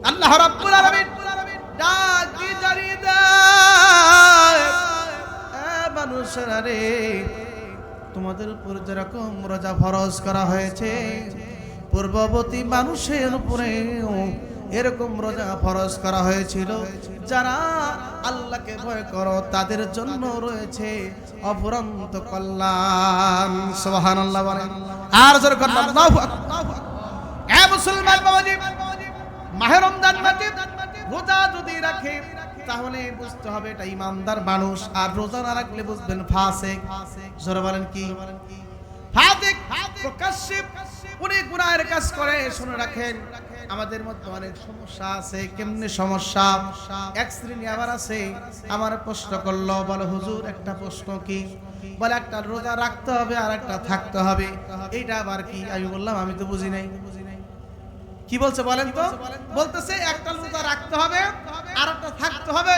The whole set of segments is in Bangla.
আল্লাহ রাব্বুল আলামিন ডাক দিয়ে জানিয়ে দেয়, মানুষেরা রে, তোমাদের উপর যেরকম রোজা ফরজ করা হয়েছে, পূর্ববর্তী মানুষের উপরেও এরকম রোজা ফরজ করা হয়েছিল। যারা আল্লাহকে ভয় করো তাদের জন্য রয়েছে অফুরন্ত কল্যাণ। সুবহানাল্লাহ বলেন আর জোরে বলেন আল্লাহু আকবার। এ মুসলমান বাবাজি, মাহে রমজান মাসে রোজা যদি রাখে তাহলে বুঝতে হবে এটা ইমানদার মানুষ, আর রোজা না রাখলে বুঝবেন ফাসিক। জোরে বলেন কি? ফাসিক, প্রকাশ্যে উনি গুনাহের কাজ করে। শুনে রাখেন, আমাদের মধ্যে অনেক সমস্যা আছে। কেমনে সমস্যা? এক শ্রেণী আবার আছে, আমার প্রশ্ন করলো, বলে হুজুর একটা প্রশ্ন কি? বলে একটা রোজা রাখতে হবে আর একটা থাকতে হবে, এইটা আবার কি? আমি বললাম আমি তো বুঝি নাই। কি বলছে বলেন তো? বলতেছে একটা রোজা রাখতে হবে আর একটা থাকতে হবে,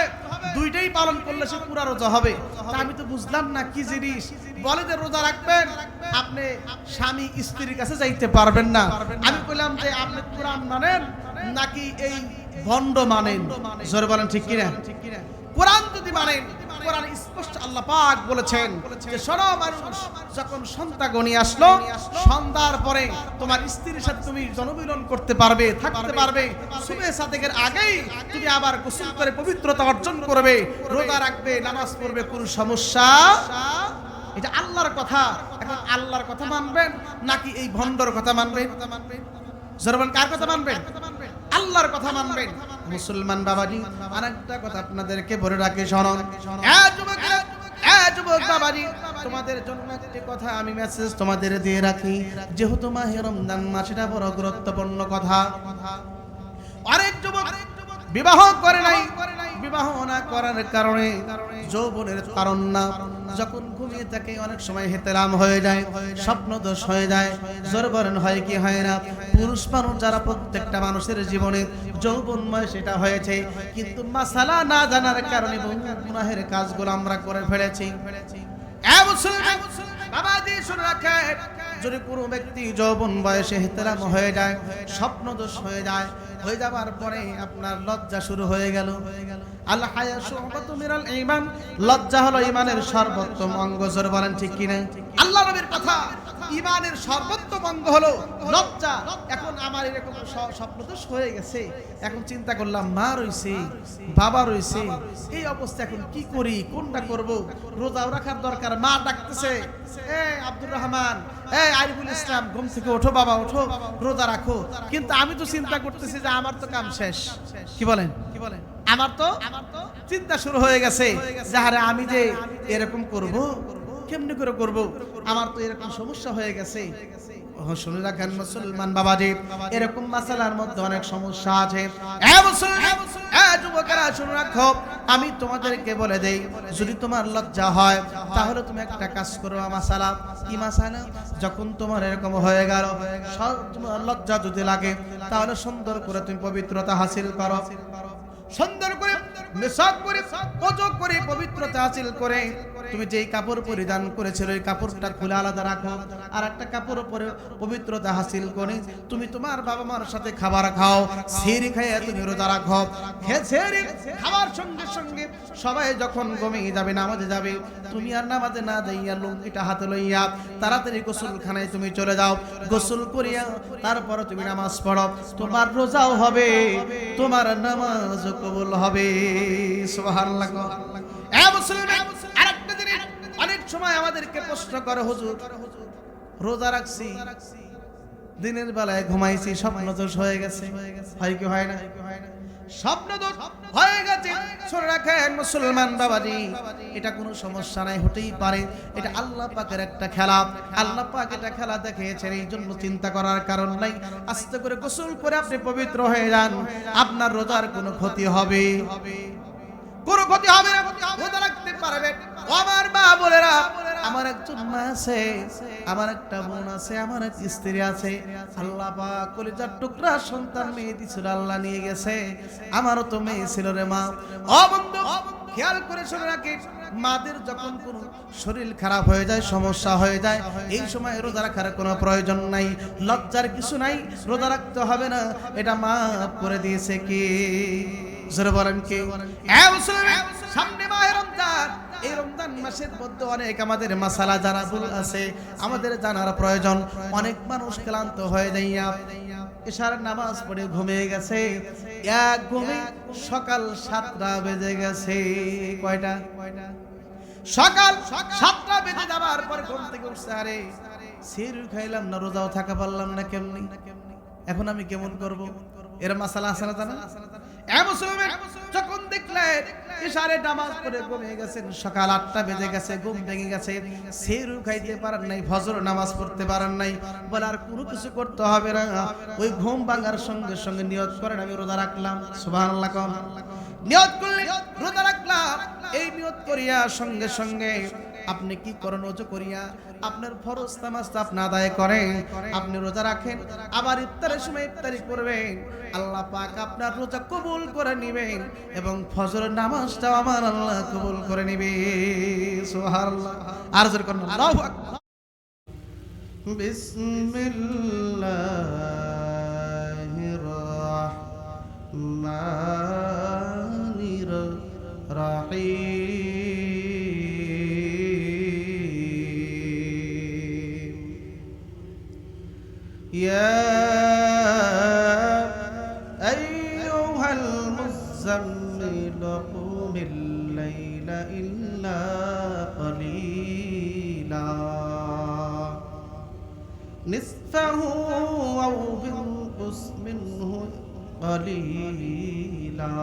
দুইটাই পালন করলে সে পুরা রোজা হবে। তা আমি তো বুঝলাম না কি জিনিস। বলে যে রোজা রাখবেন, আপনি স্বামী স্ত্রীর কাছে যাইতে পারবেন না। আমি বললাম যে আপনি কোরআন মানেন নাকি এই ভণ্ড মানেন? জোরে বলেন ঠিক কিনা? কোরআন যদি মানেন, কোরআন স্পষ্ট আল্লাহ পাক বলেছেন যে শোনো মানুষ, যখন সন্ধ্যা গণিয়ে আসলো, সন্ধ্যার পরে তোমার স্ত্রীর সাথে তুমি জনমিলন করতে পারবে, থাকতে পারবে। সুবহে সাদেকের আগেই তুমি আবার গোসল করে পবিত্রতা অর্জন করবে, রোজা রাখবে, নামাজ পড়বে, কোনো সমস্যা। এটা আল্লাহর কথা। এখন আল্লাহর কথা মানবেন নাকি এই ভণ্ডর কথা মানবেন? জরবান কার কথা মানবেন? আল্লাহর কথা মানবেন। মুসলমান বাবাজি, আরেকটা কথা আপনাদেরকে বলে রাখি, শুনুন। যুবক বাবাজি, তোমাদের জন্য একটি কথা আমি মেসেজ তোমাদের দিয়ে রাখি। যেহেতু মাহে রমজান মাস, এটা বড় গুরুত্বপূর্ণ কথা। অনেক যুবক বিবাহ করে নাই, বিবাহ না করার কারণে যৌবনের কারণ না, যখন ঘুমিয়ে থাকে অনেক সময় হেতেরাম হয়ে যায়, স্বপ্ন দোষ হয়ে যায়। জোরবরণ হয় কি হয় না? পুরুষ মানুষ যারা, প্রত্যেকটা মানুষের জীবনে যৌবনময় সেটা হয়েছে, কিন্তু মাসালা না জানার কারণে গুনাহের কাজগুলো আমরা করে ফেলেছি। বাবাজি শুনে রাখেন, যদি কোনো ব্যক্তি যৌবন বয়সে হেতেরাম হয়ে যায়, স্বপ্ন দোষ হয়ে যায়, হয়ে যাবার পরে আপনার লজ্জা শুরু হয়ে গেল। আল হায়া শুবাতুম মিনাল ঈমান, লজ্জা হলো ঈমানের সর্বোত্তম অঙ্গ। জোরে বলেন ঠিক কিনা? আল্লাহ নবীর কথা, ঈমানের সর্বোত্তম অঙ্গ হলো লজ্জা। এখন আমার এরকম স্বপ্নদোষ হয়ে গেছে, এখন চিন্তা করলাম মা রইছে, বাবা রইছে, এই অবস্থা এখন কি করি, কোনটা করব? রোজাও রাখার দরকার। মা ডাকতেছে, এ আব্দুর রহমান, এ আরিফুল ইসলাম, ঘুম থেকে ওঠো বাবা, ওঠো, রোজা রাখো। কিন্তু আমি তো চিন্তা করতেছি যে আমার তো কাম শেষ। কি বলেন? আমার তো চিন্তা শুরু হয়ে গেছে যে আরে আমি যে এরকম করব, কেমনে করে করব? আমার তো এরকম সমস্যা হয়ে গেছে। শুনে রাখেন মুসলমান বাবাজি, এরকম মাসালার মধ্যে অনেক সমস্যা আছে। যুবকেরা শুনে রাখো, আমি তোমাদেরকে বলে দেই, যদি তোমার লজ্জা হয় তাহলে তুমি একটা কাজ করো। মাসালা কি? মাসালা, যখন তোমার এরকম হয়ে গেল, তোমার লজ্জা যদি লাগে, তাহলে সুন্দর করে তুমি পবিত্রতা হাসিল করো। সুন্দর করে মেসাক করে, ওযু করে, পবিত্রতা হাসিল করে তুমি যেই কাপড় পরিধান করেছিলে ওই কাপড়টা খুলে আলাদা রাখো। আর একটা কাপড় পরে পবিত্রতা হাসিল করে তুমি তোমার বাবা মার সাথে খাবার খাও। সেহরি খাইয়া তুমি রোজা রাখো। সেহরি খাওয়ার সঙ্গে সঙ্গে সবাই যখন ঘুমিয়ে যাবে, নামাজে যাবে, তুমি আর নামাজে না যাইয়া লুঙ্গিটা হাতে লইয়া তাড়াতাড়ি গোসলখানায় তুমি চলে যাও। গোসল করিয়া তারপর তুমি নামাজ পড়ো। তোমার রোজাও হবে, তোমার নামাজ কবুল হবে। সুবহানাল্লাহ। এ মুসলমান, আরেকটা জিনিস অনেক সময় আমাদেরকে প্রশ্ন করে, হুজুর রোজা রাখছি, দিনের বেলায় ঘুমাইছি, স্বপ্নদোষ হয়ে গেছে, হয় কি হয় না? স্বপ্নদোষ হয়ে গেছে। শুনে রাখেন মুসলমান বাবাজি, এটা কোনো সমস্যা নাই, হতেই পারে। এটা আল্লাহ পাকের একটা খেলা। আল্লাহ পাক এটা খেলা দেখিয়েছেন, এই জন্য চিন্তা করার কারণ নাই। আস্তে করে গোসল করে আপনি পবিত্র হয়ে যান, আপনার রোজার কোনো ক্ষতি হবে? কোনো ক্ষতি হবে না, রোজা রাখতে পারবেন। আমার মা বোনেরা, আমার একজন মা আছে, আমার একটা বোন আছে, আমার এক স্ত্রী আছে। আল্লাহ পাক কলিজার টুকরা সন্তান মেয়ে দিছিল, আল্লাহ নিয়ে গেছে। আমারও তো মেয়ে ছিল রে মা। ও বন্ধু, খেয়াল করে শুনে রাখি, মাদের যখন কোনো শরীর খারাপ হয়ে যায়, সমস্যা হয়ে যায়, এই সময় রোজা রাখার কোনো প্রয়োজন নাই, লজ্জার কিছু নাই, রোজা রাখতে হবে না, এটা মাফ করে দিয়েছে কি? জোরে বলেন কি? সামনে মাহে রমজান, এই রমজান মাসের মধ্যে অনেক আমাদের মাসালা জানা ভুল আছে, আমাদের জানার প্রয়োজন। অনেক মানুষ ক্লান্ত হয়ে যায়, এশার নামাজ পড়ে ঘুমিয়ে গেছে, এক ঘুমে সকাল 7টা বেজে গেছে। কয়টা? সকাল 7টা বেজে যাবার পর ঘুম থেকে উঠছে, আরে সেহরি খাইলাম না, রোজাও থাকা পারলাম না, কেমনি এখন আমি কেমন করব? এর মাসালা আছে না জানা? যখন দেখলেন ইশারে নামাজ পড়ে ঘুমিয়ে গেছেন, সকাল 8টা বেজে গেছে, ঘুম ভেঙে গেছে, সেহরি খাইতে পারেন নাই, ফজর নামাজ পড়তে পারেন নাই, বলে আর কোনো কিছু করতে হবে না, ওই ঘুম ভাঙার সঙ্গে সঙ্গে নিয়ত করেন আমি রোজা রাখলাম। সুবহানাল্লাহ। নিয়ত করলে রোজা রাখলাম, এই নিয়ত করিয়া সঙ্গে সঙ্গে আপনি কি করেন? ওযু করিয়া আপনার ফরজ নামাজটা আপনি আদায় করেন, আপনি রোজা রাখেন, আবার ইফতারের সময় ইফতারি করবেন, আল্লাহ পাক আপনার রোজা কবুল করে নেবেন এবং ফজরের নামাজটাও আমার আল্লাহ কবুল করে নেবে। সুবহানাল্লাহ। আর জোরে করুন আল্লাহু আকবার। বিসমিল্লাহির রাহমানির রাহিম। يا أيها المزمل قم الليل إلا قليلا نصفه أو انقص منه قليلا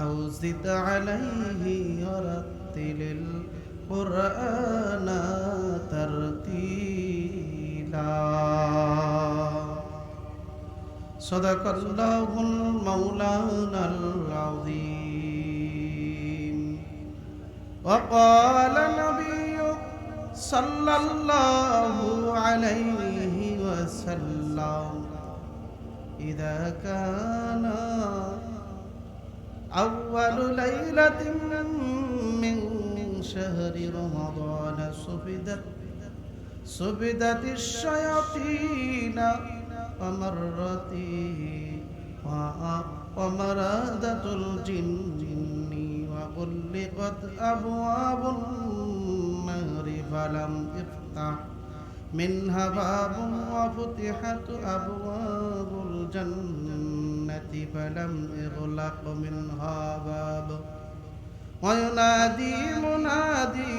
أو زد عليه ورتل القرآن ترتيلا صدق الله المولانا العظيم وقال النبي صلى الله عليه وسلم إذا كان أول ليلة من شهر رمضان صفدت الشياطين ومرادة الجن وغلقت أبواب النار فلم يفتح منها باب وفتحت أبواب الجنة فلم يغلق منها باب وينادي منادي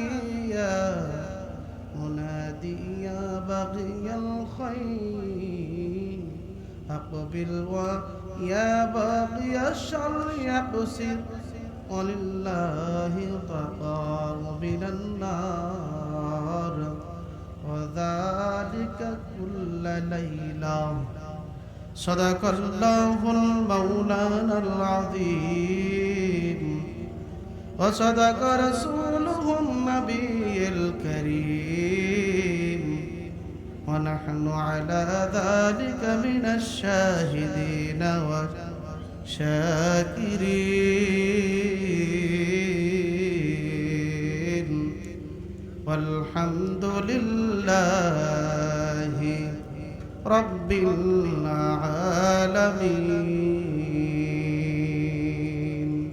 يا بغي الخير أقبل ويا باغي الشر يقصر ولله قطار من النار وذلك كل ليلة صدق الله المولانا العظيم وصدق رسوله النبي الكريم ونحن على ذلك من الشاهدين والشاكرين والحمد لله رب العالمين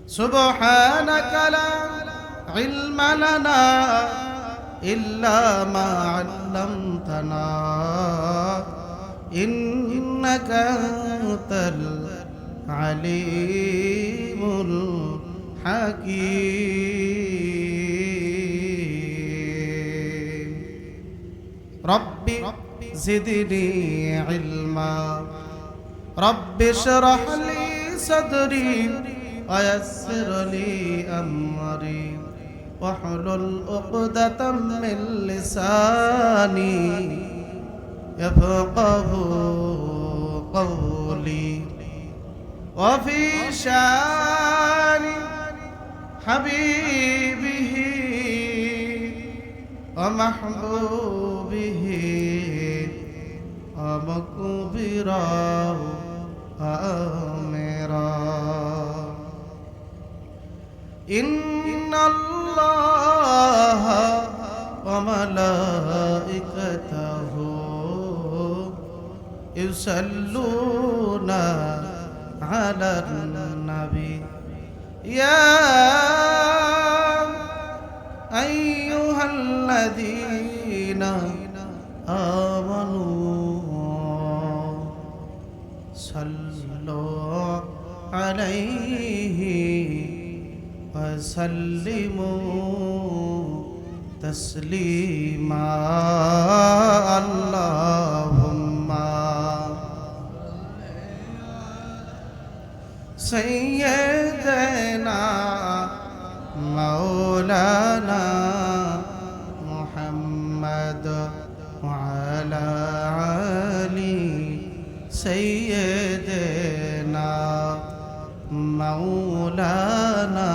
سبحانك لا علم لنا إلا ما علمتنا إنك أنت العليم الحكيم ربي زدني علما رب اشرح لي صدري ويسر لي أمري واحلل عقدة من لساني يفقه قولي وفي شان حبيبه ومحبوبه ومكبرا وآمرا ইন্নাল্লাহ ওয়া মালাইকাতাহু ইউসাল্লুনা আলান নবী ইয়া আইয়ুহাল্লাযীনা আমানু সাল্লু আলাইহি ওয়া সাল্লিমু তাসলিমা আল্লাহুম্মা সাইয়্যিদানা মাওলানা মুহাম্মদ ওয়া আলা আলি সাইয়্যিদানা মাওলানা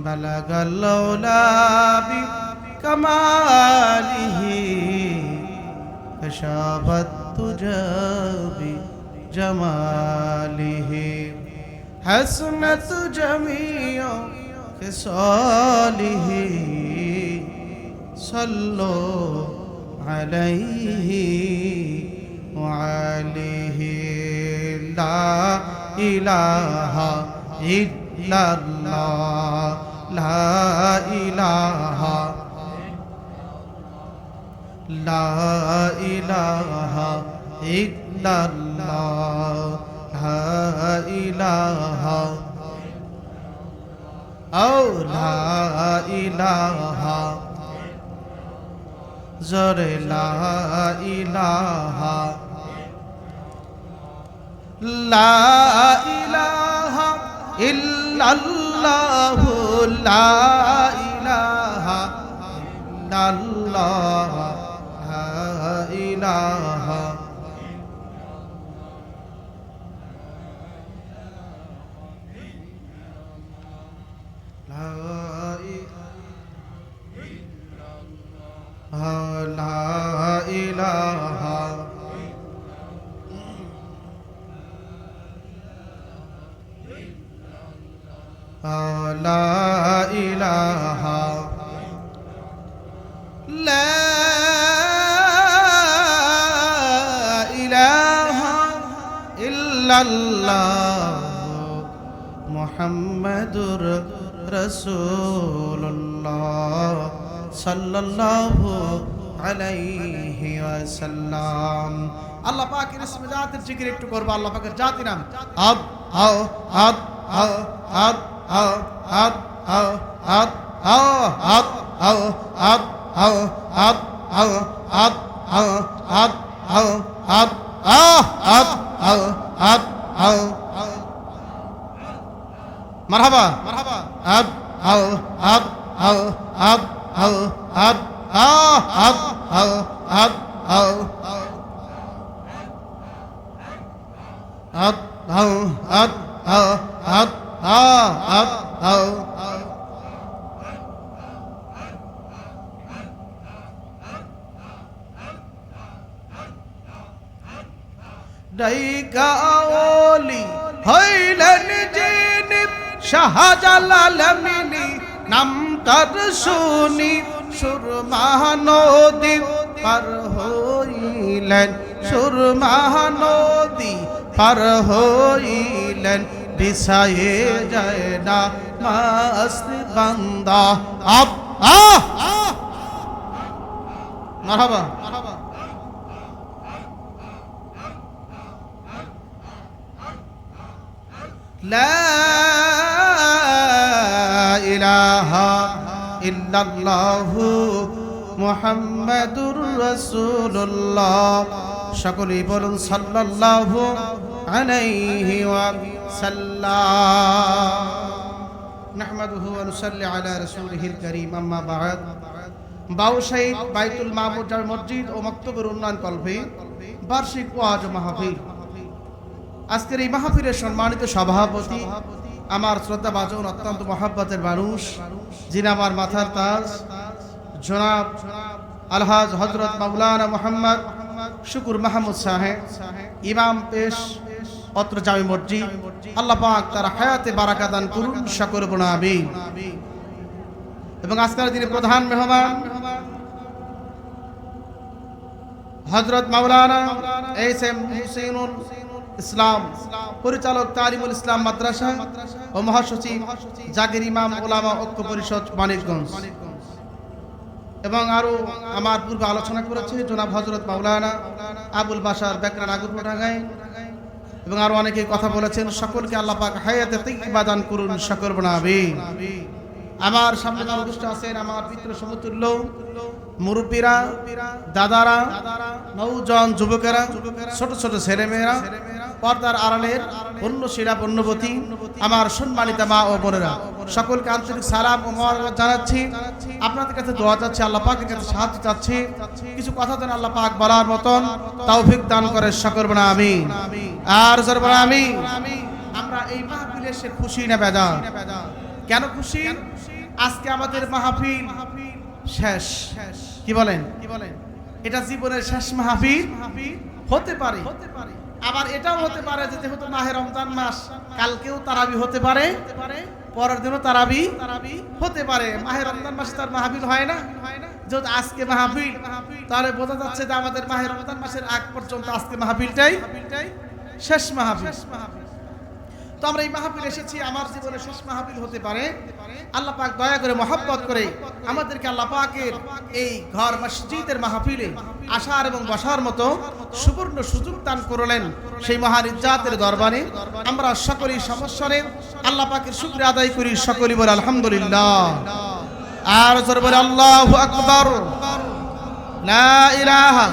বালাগাল উলা বিকামালিহি কাশাফাত তুজা বিজামালিহি হাসনাত জামিউ খিসালিহি সাল্লু আলাইহি ওয়া আলিহি লা ইলাহা ইল্লাল্লাহ লা ইলাহা ইল্লাল্লাহ লা ইলাহা আও লা ইলাহা জরে লা ইলাহা ইল্লাল্লাহ লা ইলাহা ইল্লাল্লাহ লা ইলাহা লা ইলাহা লা ইলাহা লা ইলাহা ইল্লাল্লাহ মুহাম্মাদুর রাসূলুল্লাহ সাল্লাল্লাহু আলাইহি ওয়াসাল্লাম। আল্লাহ পাকের ইসমে জাতের জিকির একটু করব। আল্লাহ পাকের জাতি নাম আব আও আব আও আব আও আব আও আব আও আব আও আব আও আব আও আব আও আব আও আব আব আও আব আও মারহাবা মারহাবা আব আও আব আও আব আও আব আব আও আব আও আব আও আব আও আব আব আও ডাইকা ওলি হইলেন যিনি শাহজালাল মিনি নাম তার শুনি সুরমা নদী পার হইলেন সুরমা নদী পার হইলেন বিছায়ে যায় না মাস্ত বান্দা আব মারহাবা মারহাবা লা ইলাহা ইল্লাল্লাহু মুহাম্মাদুর রাসূলুল্লাহ। সকলেই বলুন সাল্লাল্লাহু আলাইহি ওয়া সাল্লাম। নাহমাদুহু ওয়া নুসাল্লি আলা রাসূলিহিল কারীম, আম্মা বা'দ। বাউশাইদ বাইতুল মামুর জামে মসজিদ ও মক্তবের উন্নয়ন কল্পে বার্ষিক ওয়াজ মাহফিল। আজকের এই মাহফিলের সম্মানিত সভাপতি আমার শ্রদ্ধাভাজন অত্যন্ত মহাব্বতের মানুষ, যিনি আমার মাথার তাজ, জনাব আলহাজ হযরত মাওলানা মুহাম্মদ শুকুর মাহমুদ সাহেব, ইমাম পেশ অত্র জামি মসজিদ। আল্লাহ পাক তার হায়াতে বারাকা দান করুন, সকলে বলুন আমিন। এবং আজকের দিনে প্রধান মেহমান হযরত মাওলানা এস.এম. হুসাইনুল ইসলাম, পরিচালক তালিমুল ইসলাম মাদ্রাসা ও মহাসচিব জাগির ইমাম ওলামা ঐক্য পরিষদ মানিকগঞ্জ। এবং আরো আমার পূর্বে আলোচনা করেছে জনাব হযরত মাওলানা আবুল বাশার বেকরা নাগরপুর ঢাকায়। এবং আরো অনেকে কথা বলেছেন। সকলকে আল্লাহ পাক হায়াতে তাইয়্যিবা দান করুন, সকলে বলুন আমিন। আমার সামনে উপস্থিত আছেন আমার পিতৃ সমতুল্য মুরব্বীরা, দাদারা, নওজোয়ান যুবকেরা, ছোট ছোট ছেলেমেয়েরা, পর্দার আড়ালের পুণ্যশীলা পুণ্যবতী আমার সম্মানিত মা ও বোনেরা, সকলকে আন্তরিক সালাম ও মোবারক জানাচ্ছি। আপনাদের কাছে দোয়া চাচ্ছি, আল্লাহ পাকের কাছে সাহায্য চাচ্ছি। কিছু কথা যেন আল্লাহ পাক বলার মতন তৌফিক দান করে, সকলে বলুন আমিন। আর জোরে বলুন আমিন। আমরা এই মাহফিলে এসে খুশি না বেজার? কেন খুশি? আজকে আমাদের মাহফিল শেষ। কি বলেন? এটা জীবনের শেষ মাহফিল হতে পারে, আবার এটাও হতে পারে যে যেহেতু মাহে রমজান মাস, কালকেও তারাবি হতে পারে, পরের দিনও তারাবি হতে পারে। মাহে রমজান মাসে তার মাহফিল হয় না, যেহেতু আজকে মাহফিল, তাহলে বোঝা যাচ্ছে যে আমাদের মাহে রমজান মাসের আগ পর্যন্ত আজকে মাহফিলটাই শেষ মাহফিল। তো আমরা এই মাহফিল এসেছি, আমার জীবনের শেষ মাহফিল হতে পারে। আল্লাহ পাক দয়া করে মহব্বত করে আমাদেরকে আল্লাহ পাকের এই ঘর মসজিদের মাহফিলে আসার এবং বসার মতো সুবর্ণ সুযোগ দান করলেন। সেই মহান ইজ্জাতের দরবারে আমরা সকলেই সমস্বরে আল্লাহ পাকের শুকরিয়া আদায় করি, সকলেই বলে আলহামদুলিল্লাহ। আর জোরে বলে আল্লাহু আকবার। লা ইলাহা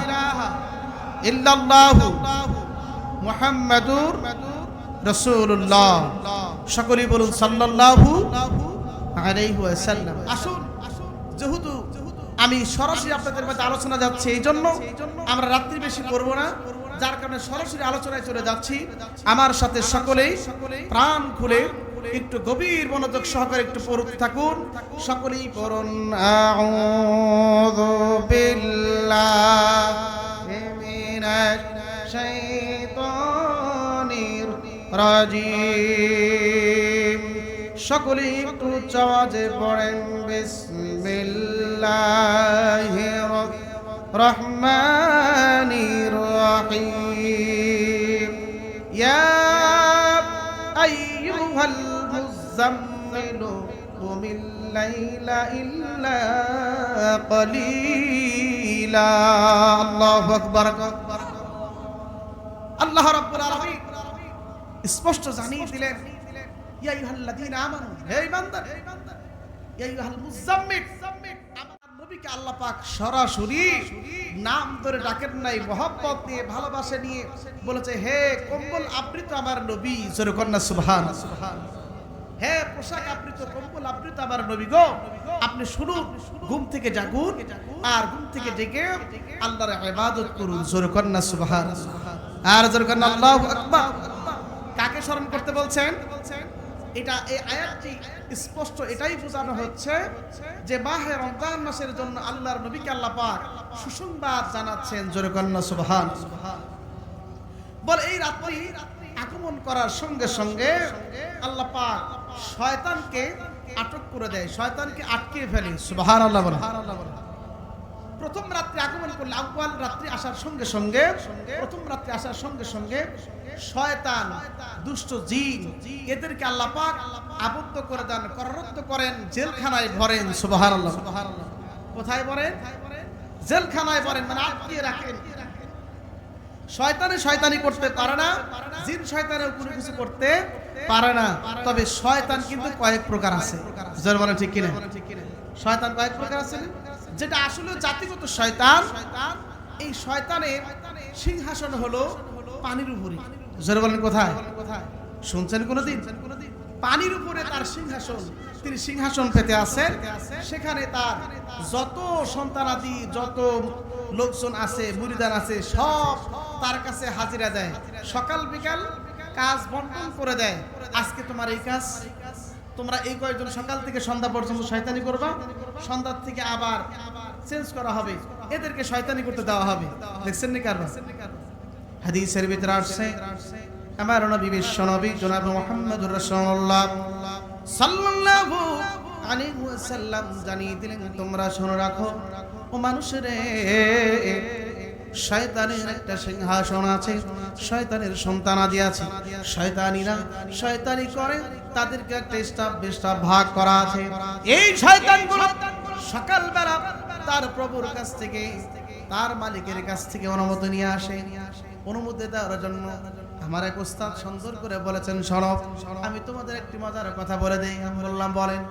ইল্লাল্লাহু মুহাম্মাদুর রাসূলুল্লাহ। সকলেই বলুন সাল্লাল্লাহু আলাইহি ওয়াসাল্লাম। আসুন, যেহেতু আমি সরাসরি আপনাদের মধ্যে আলোচনা যাচ্ছে, এই জন্য আমরা রাত্রি বেশি করব না, যার কারণে সরাসরি আলোচনায় চলে যাচ্ছি। আমার সাথে সকলেই প্রাণ খুলে একটু গভীর মনোযোগ সহকারে একটু পড়তে থাকুন। সকলেই পড়ুন আউযু বিল্লাহি মিনাশ শাইতানির রাজিম। সকলেই একটু উচ্চ আওয়াজে পড়েন বিসমিল্লাহির রহমানির রহিম। ইয়া আইয়ুহাল মুযাম্মিলু কুমিল লাইলা ইল্লা কলিলা। আল্লাহু আকবার। আল্লাহ রাব্বুল আলামিন স্পষ্ট জানিয়ে দিলেন, ইয়া আইয়ুহাল্লাযীনা আমানু, হে ঈমানদার, ইয়া আইয়ুহাল মুযাম্মিল, আমার নবীকে আল্লাহ পাক সরাসরি নাম ধরে ডাকেন নাই, মহব্বত নিয়ে ভালোবাসা নিয়ে বলেছে, হে কম্বল আবৃত আমার নবী। জোরে কন্যা সুবহান। হে পোশাক আবৃত, কম্বল আবৃত আমার নবী গো, আপনি শুনুন, ঘুম থেকে জাগুন, আর ঘুম থেকে জেগে আল্লাহর ইবাদত করুন। জোরে কন্যা সুবহান। আর জোরে কন্যা আল্লাহু আকবার। কাকে স্মরণ করতে বলছেন? এটা এই আয়াতটি স্পষ্ট এটাই বোঝানো হচ্ছে যে মাহে রমজান মাসের জন্য আল্লাহর নবীকে আল্লাহ পাক সুসংবাদ জানাচ্ছেন। জোরে কন্যা সুবহান। বল এই রাত্রি আগমন করার সঙ্গে সঙ্গে আল্লাহ পাক শয়তানকে আটক করে দেয়, শয়তানকে আটকে ফেলে। সুবহানাল্লাহ বলেন। প্রথম রাত্রি আগমন করলে, আউয়াল রাত্রি আসার সঙ্গে সঙ্গে, প্রথম রাত্রি আসার সঙ্গে সঙ্গে শয়তান, দুষ্ট জিন, এদেরকে আল্লাহ পাক আবদ্ধ করে দেন, কারারুদ্ধ করেন, জেলখানায় ভরেন। সুবহানাল্লাহ। কোথায় ভরেন? জেলখানায় ভরেন, মানে আটকিয়ে রাখেন। শয়তানি করতে পারে না, জিন শয়তানেও কোনো কিছু করতে পারে না। তবে শয়তান কিন্তু কয়েক প্রকার আছে। যার মানে ঠিক কিনা? শয়তান কয়েক প্রকার আছে, যেটা আসলে জাতিগত শয়তান। এই শয়তানের সিংহাসন হলো পানির উপরে। জোরে বলেন কোথায়? শুনছেন কোনদিন? পানির উপরে তার সিংহাসন, তিনি সিংহাসন পেতে আছেন। সেখানে তার যত সন্তানাদি, যত লোকজন আছে, মুরিদান আছে, সব তার কাছে হাজিরা দেয়। সকাল বিকাল কাজ বন্টন করে দেয়। আজকে তোমার এই কাজ, তোমরা এই কয়েকজন সকাল থেকে সন্ধ্যা পর্যন্ত শয়তানি করবা, সন্ধ্যা থেকে আবার চেঞ্জ করা হবে, এদেরকে শয়তানি করতে দেওয়া হবে। দেখছেন নি কারবার? হাদিসের ভিতরে আসছে আমার নবী বিশ্ব নবী জনাব মুহাম্মদুর রাসূলুল্লাহ সাল্লাল্লাহু আলাইহি ওয়াসাল্লাম জানিয়ে দিলেন, তোমরা শুনে রাখো ও মানুষেরে, শয়তানের একটা সিংহাসন আছে, শয়তানের সন্তানাদি আছে। শয়তানিরা শয়তানি করে, তাদেরকে একটা স্টাফ ভাগ করা আছে। এই শয়তানগুলো সকালবেলা তার প্রভুর কাছ থেকে, তার মালিকের কাছ থেকে অনুমতি নিয়ে আসে। অনুমতি দেওয়ার জন্য আমার এক উস্তাদ সুন্দর করে বলেছেন, শোনো আমি তোমাদের একটি মজার কথা বলে দেই। আমি বললাম বলেন।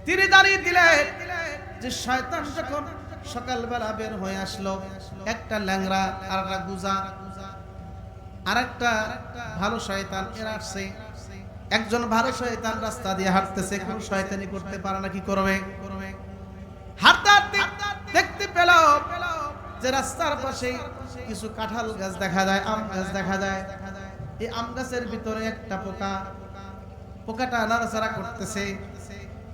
তিনি দাঁড়িয়ে দিলেন যে শয়তান যখন সকালবেলা বের হয়ে আসলো, একটা ল্যাংড়া আর একটা গুজা আর একটা ভালো শয়তান এরা আসছে। একজন ভালো শয়তান রাস্তা দিয়ে হাঁটতেছে, কোন শয়তানি করতে পারে না, কি করবে? হাঁটতে হাঁটতে দেখতে পেল যে রাস্তার পাশে কিছু কাঁঠাল গাছ দেখা যায়, আম গাছ দেখা যায়। এই আম গাছের ভিতরে একটা পোকাটা নাড়াচাড়া করতেছে।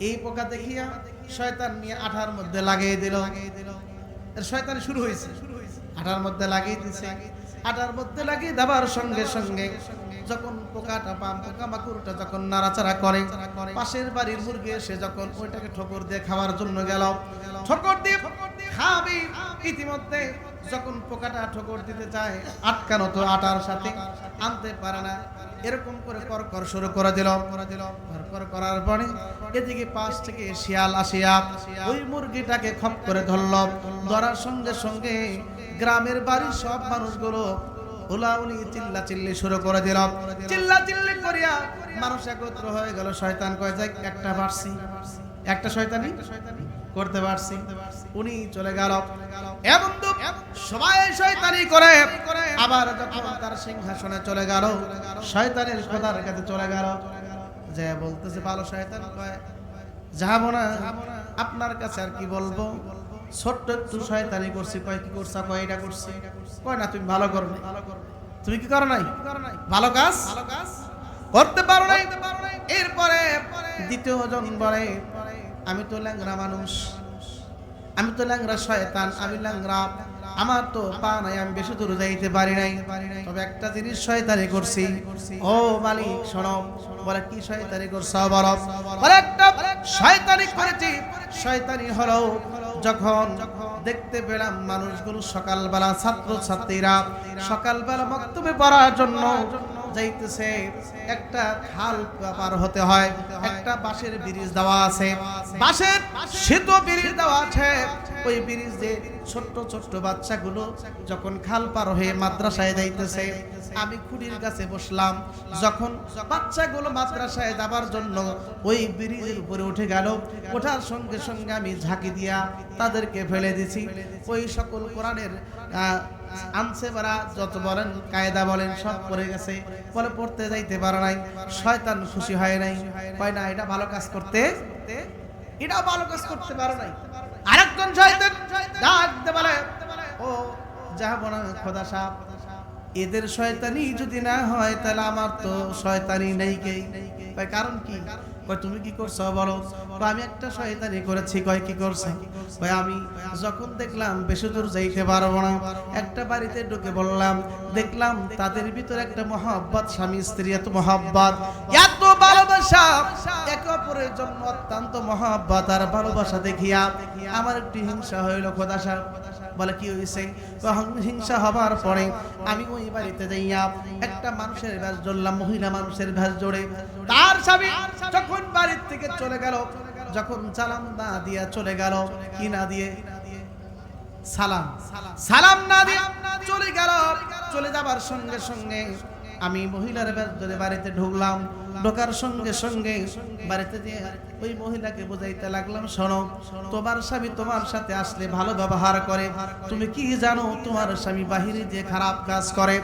এই পোকা দেখিয়া শয়তান নিয়ে আঠার মধ্যে লাগিয়ে দিল। শয়তান শুরু হয়েছে, আঠার মধ্যে লাগিয়ে দিছে। আঠার মধ্যে লাগিয়ে দেওয়ার সঙ্গে সঙ্গে যখন পোকা মাকুরটা যখন নাড়াচাড়া করে, পাশের বাড়ির মুরগি এসে যখন ওইটাকে ঠোকর দিয়ে খাওয়ার জন্য গেল, ঠোকর দিয়ে খাবি, ইতিমধ্যে যখন পোকাটা ঠোকর দিতে চায়, আটকানো তো আটার সাথে, আনতে পারে না। এরকম করে করকর শুরু করে দিল। করকর করার পরে এদিকে পাশ থেকে শিয়াল আসিয়া ওই মুরগিটাকে খপ করে ধরল। ধরার সঙ্গে সঙ্গে গ্রামের বাড়ির সব মানুষগুলো উলাউলি চিল্লাচিল্লি শুরু করে দিল। চিল্লাচিল্লি করিয়া মানুষ একত্র হয়ে গেল। শয়তান কয় যায় একটা পারছি, একটা শয়তানি করতে পারছি, উনি চলে গেল। এবং সবাই শয়তানি করে আবার যখন তার সিংহাসনে চলে গেল, শয়তানের খোদার কাছে চলে গেল, যে বলতেছে ভালো শয়তান কয় যাবো না, আপনার কাছে আর কি বলবো, ছোট্ট একটু শয়তানি করছি। কয় কি করছা? কয় এটা করছি। কয় না তুমি ভালো করো, তুমি কি করো নাই, ভালো কাজ করতে পারো নাই। এরপরে দ্বিতীয় জন বলে আমি তো ল্যাংরা মানুষ, আমি তো ল্যাংরা শয়তান, আমি ল্যাংরা, আমার তো পা নাই, আমি বেশি দূর যাইতে পারি নাই, তবে একটা জিনিস শয়তানি করছি। ও মালিক শোনো। বলে কি শয়তানি করছো? বলে একটা শয়তানি করেছি। শয়তানি হলো যখন দেখতে পেলাম মানুষগুলো সকালবেলা, ছাত্র ছাত্রীরা সকালবেলা মক্তবে পড়ার জন্য যাইতেছে, একটা খাল পার হতে হয়, একটা বাঁশের ব্রিজ দেওয়া আছে, বাঁশের সেতু ব্রিজ দেওয়া আছে। ওই ব্রিজে ছোট্ট ছোট্ট বাচ্চাগুলো যখন খাল পার হয়ে মাদ্রাসায় যাইতেছে, আমি খুঁটির কাছে বসলাম। যখন বাচ্চাগুলো মাদ্রাসায় যাবার জন্য ওই ব্রিজের উপরে উঠে গেল, ওঠার সঙ্গে সঙ্গে আমি ঝাঁকি দিয়া তাদেরকে ফেলে দিছি। ওই সকল কোরআনের আনছে বারা যত বলেন কায়দা বলেন সব পড়ে গেছে। বলে পড়তে যাইতে পারে নাই। শয়তান খুশি হয় নাই, কয় না এটা ভালো কাজ করতে, এটা ভালো কাজ করতে পারো নাই। আরেকজন শয়তান ডাক দে বলে ও যাবো না খোদা সাহেব, এদের শয়তানি যদি না হয় তাহলে আমার তো শয়তানি নেই। কে কয় কারণ কি? কয় তুমি কি করছো বলো। আমি একটা শয়তানি করেছি। কয় কি করছো? কয় আমি যখন দেখলাম বেশি দূর যাইতে পারবো না, একটা বাড়িতে ঢুকে বললাম, দেখলাম তাদের ভিতরে একটা মহব্বত, স্বামী স্ত্রী এত মহব্বত, এত ভালোবাসা, একে অপরের জন্য অত্যন্ত মহব্বত আর ভালোবাসা দেখিয়া আমার একটু হিংসা হইল খোদা সাহেব। বলে কি হয়েছে? হিংসা হবার পরে আমি ওই বাড়িতে যাইয়া একটা মানুষের ভেষ ধরলাম, মহিলা মানুষের ভেষ জোড়ে। তার স্বামী যখন বাড়ির থেকে চলে গেল, যখন সালাম না দিয়া চলে গেল, কি না দিয়ে সালাম না দিয়ে চলে গেল। চলে যাবার সঙ্গে সঙ্গে আমি মহিলার ভেষ ধরে বাড়িতে ঢুকলাম। ঢোকার সঙ্গে সঙ্গে বাড়িতে দিয়ে ওই মহিলাকে বোঝাইতে লাগলাম, শোনো তোমার স্বামী তোমার সাথে আসলে ভালো ব্যবহার করে, তুমি কি জানো তোমার স্বামী বাহিরে দিয়ে খারাপ কাজ করে,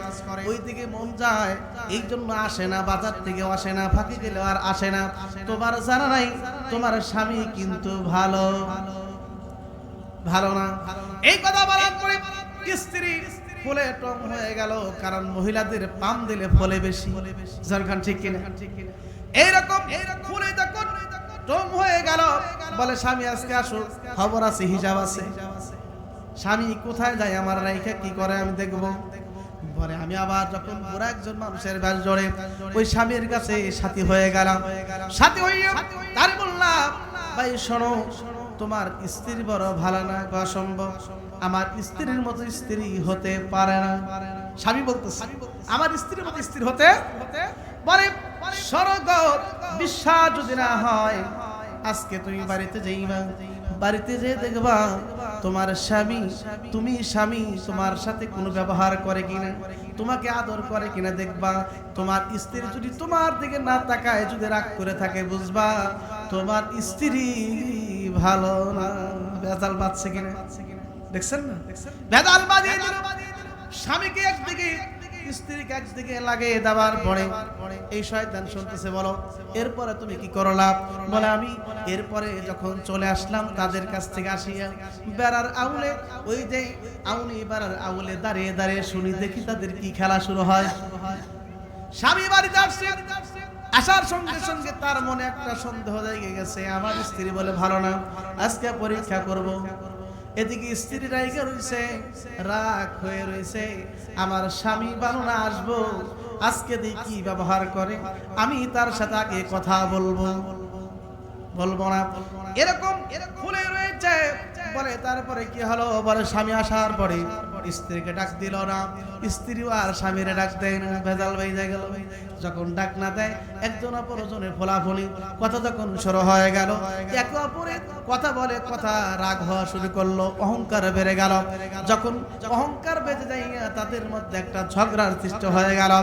ওই দিকে মন যায়, এই জন্য আসে না, বাজার থেকে আসে না, ফাঁকি গেলে আর আসে না। তোমার জানা নাই তোমার স্বামী কিন্তু ভালো না। এই কথা বলার পরে স্ত্রী ফুলে টং হয়ে গেল, কারণ মহিলাদের পাম দিলে ফলে বেশি। জানখান ঠিক কিনা? এইরকম ফুলে তখন টং হয়ে গেল। বলে স্বামী আজকে আসো, খবর আছে, হিসাব আছে। স্বামী কোথায় যায় আমার রাইখা কি করে আমি দেখবো। বলে আমি আমি আবার যখন পুরো একজন মানুষের বেশ জোরে ওই স্বামীর কাছে সাথী হয়ে গেলাম। সাথী হয়ে তার বললাম, ভাই শোনো, তোমার স্ত্রী বড় ভালো না, অসম্ভব, আমার স্ত্রীর মতো স্ত্রী হতে পারে না। স্বামী বলতেছে, আমার স্ত্রীর মতো স্ত্রী হতে বলে, স্বর্গ বিশ্বাস যদি না হয়, আজকে তুমি বাড়িতে যাইবা, বাড়িতে যেয়ে দেখবা তোমার স্বামী, তুমি স্বামী তোমার সাথে কোনো ব্যবহার করে কিনা, তোমাকে আদর করে কিনা দেখবা। তোমার স্ত্রী যদি তোমার দিকে না তাকায়, যদি রাগ করে থাকে, বুঝবা তোমার স্ত্রী ভালো না, ভেজাল বাঁধছে কিনা। দেখছেন না, ভেজাল বাঁধিয়ে দিল। স্বামীকে একদিকে স্ত্রীকে একদিকে লাগিয়ে দেওয়ার পরে এই শয়তান শুনতেছে, বলো এরপরে তুমি কি করলা? বলে আমি এরপরে যখন চলে আসলাম তাদের কাছ থেকে আসিয়া বেড়ার আউলে, ওই যে আউনি বেড়ার আউলে দাঁড়িয়ে দাঁড়িয়ে শুনি, দেখি তাদের কি খেলা শুরু হয়। স্বামী বাড়িতে আসছে, আসার সঙ্গে সঙ্গে তার মনে একটা সন্দেহ জেগে গেছে, আমার স্ত্রী বলে ভালো না, আজকে পরীক্ষা করব। এদিকে স্ত্রী রাইগা রইছে, রাগ হয়ে রইছে, আমার স্বামী ভালো না, আসবো আজকে দেখি কি ব্যবহার করে, আমি তার সাথে আগে কথা বলবো না, এরকম ফুলে রয়েছে। বলে তারপরে কি হলো? বলে স্বামী আসার পরে স্ত্রীকে ডাক দিল না, স্ত্রীও আর স্বামীরে ডাক দেয় না, ভেজাল বেজে গেল। যখন ডাক না দেয়, একজন অপরজনের ফোলাফলি কথা যখন শুরু হয়ে গেল, একে অপরের কথা বলে, কথা রাগ হওয়া শুরু করলো, অহংকার বেড়ে গেল। যখন অহংকার বেড়ে যায়, তাদের মধ্যে একটা ঝগড়ার সৃষ্টি হয়ে গেল।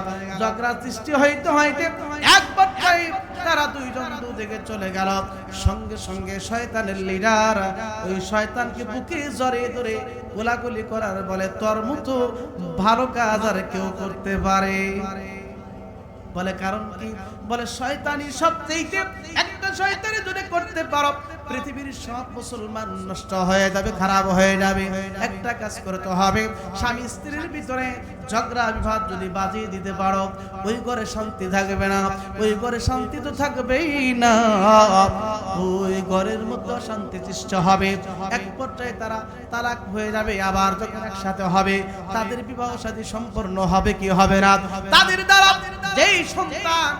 ঝগড়ার সৃষ্টি হইতে হইতে এক পর্যায়ে তারা দুইজন দুদিকে চলে গেল। সঙ্গে সঙ্গে শয়তানের লিডার ওই শয়তানকে বুকে জড়িয়ে ধরে গোলাগুলি করার বলে, তোর মতো ভালো কাজ আর কেউ করতে পারে? বলে কারণ কি? বলে শয়তানি সবচেয়ে একটা শয়তানি যদি করতে পারো, পৃথিবীর সব মুসলমান নষ্ট হয়ে যাবে, খারাপ হয়ে যাবে। একটা কাজ করতে হবে, স্বামী স্ত্রীর ভিতরে ঝগড়া বিবাদ যদি বাজিয়ে দিতে পারো, ওই ঘরে শান্তি থাকবে না, ওই ঘরে শান্তি তো থাকবেই না, ওই ঘরের মধ্যে শান্তি সৃষ্টি হবে। এক পর্যায়ে তারা তালাক হয়ে যাবে, আবার যখন একসাথে হবে তাদের বিবাহ শাদী সম্পূর্ণ হবে কি হবে না? তাদের দ্বারা যেই সন্তান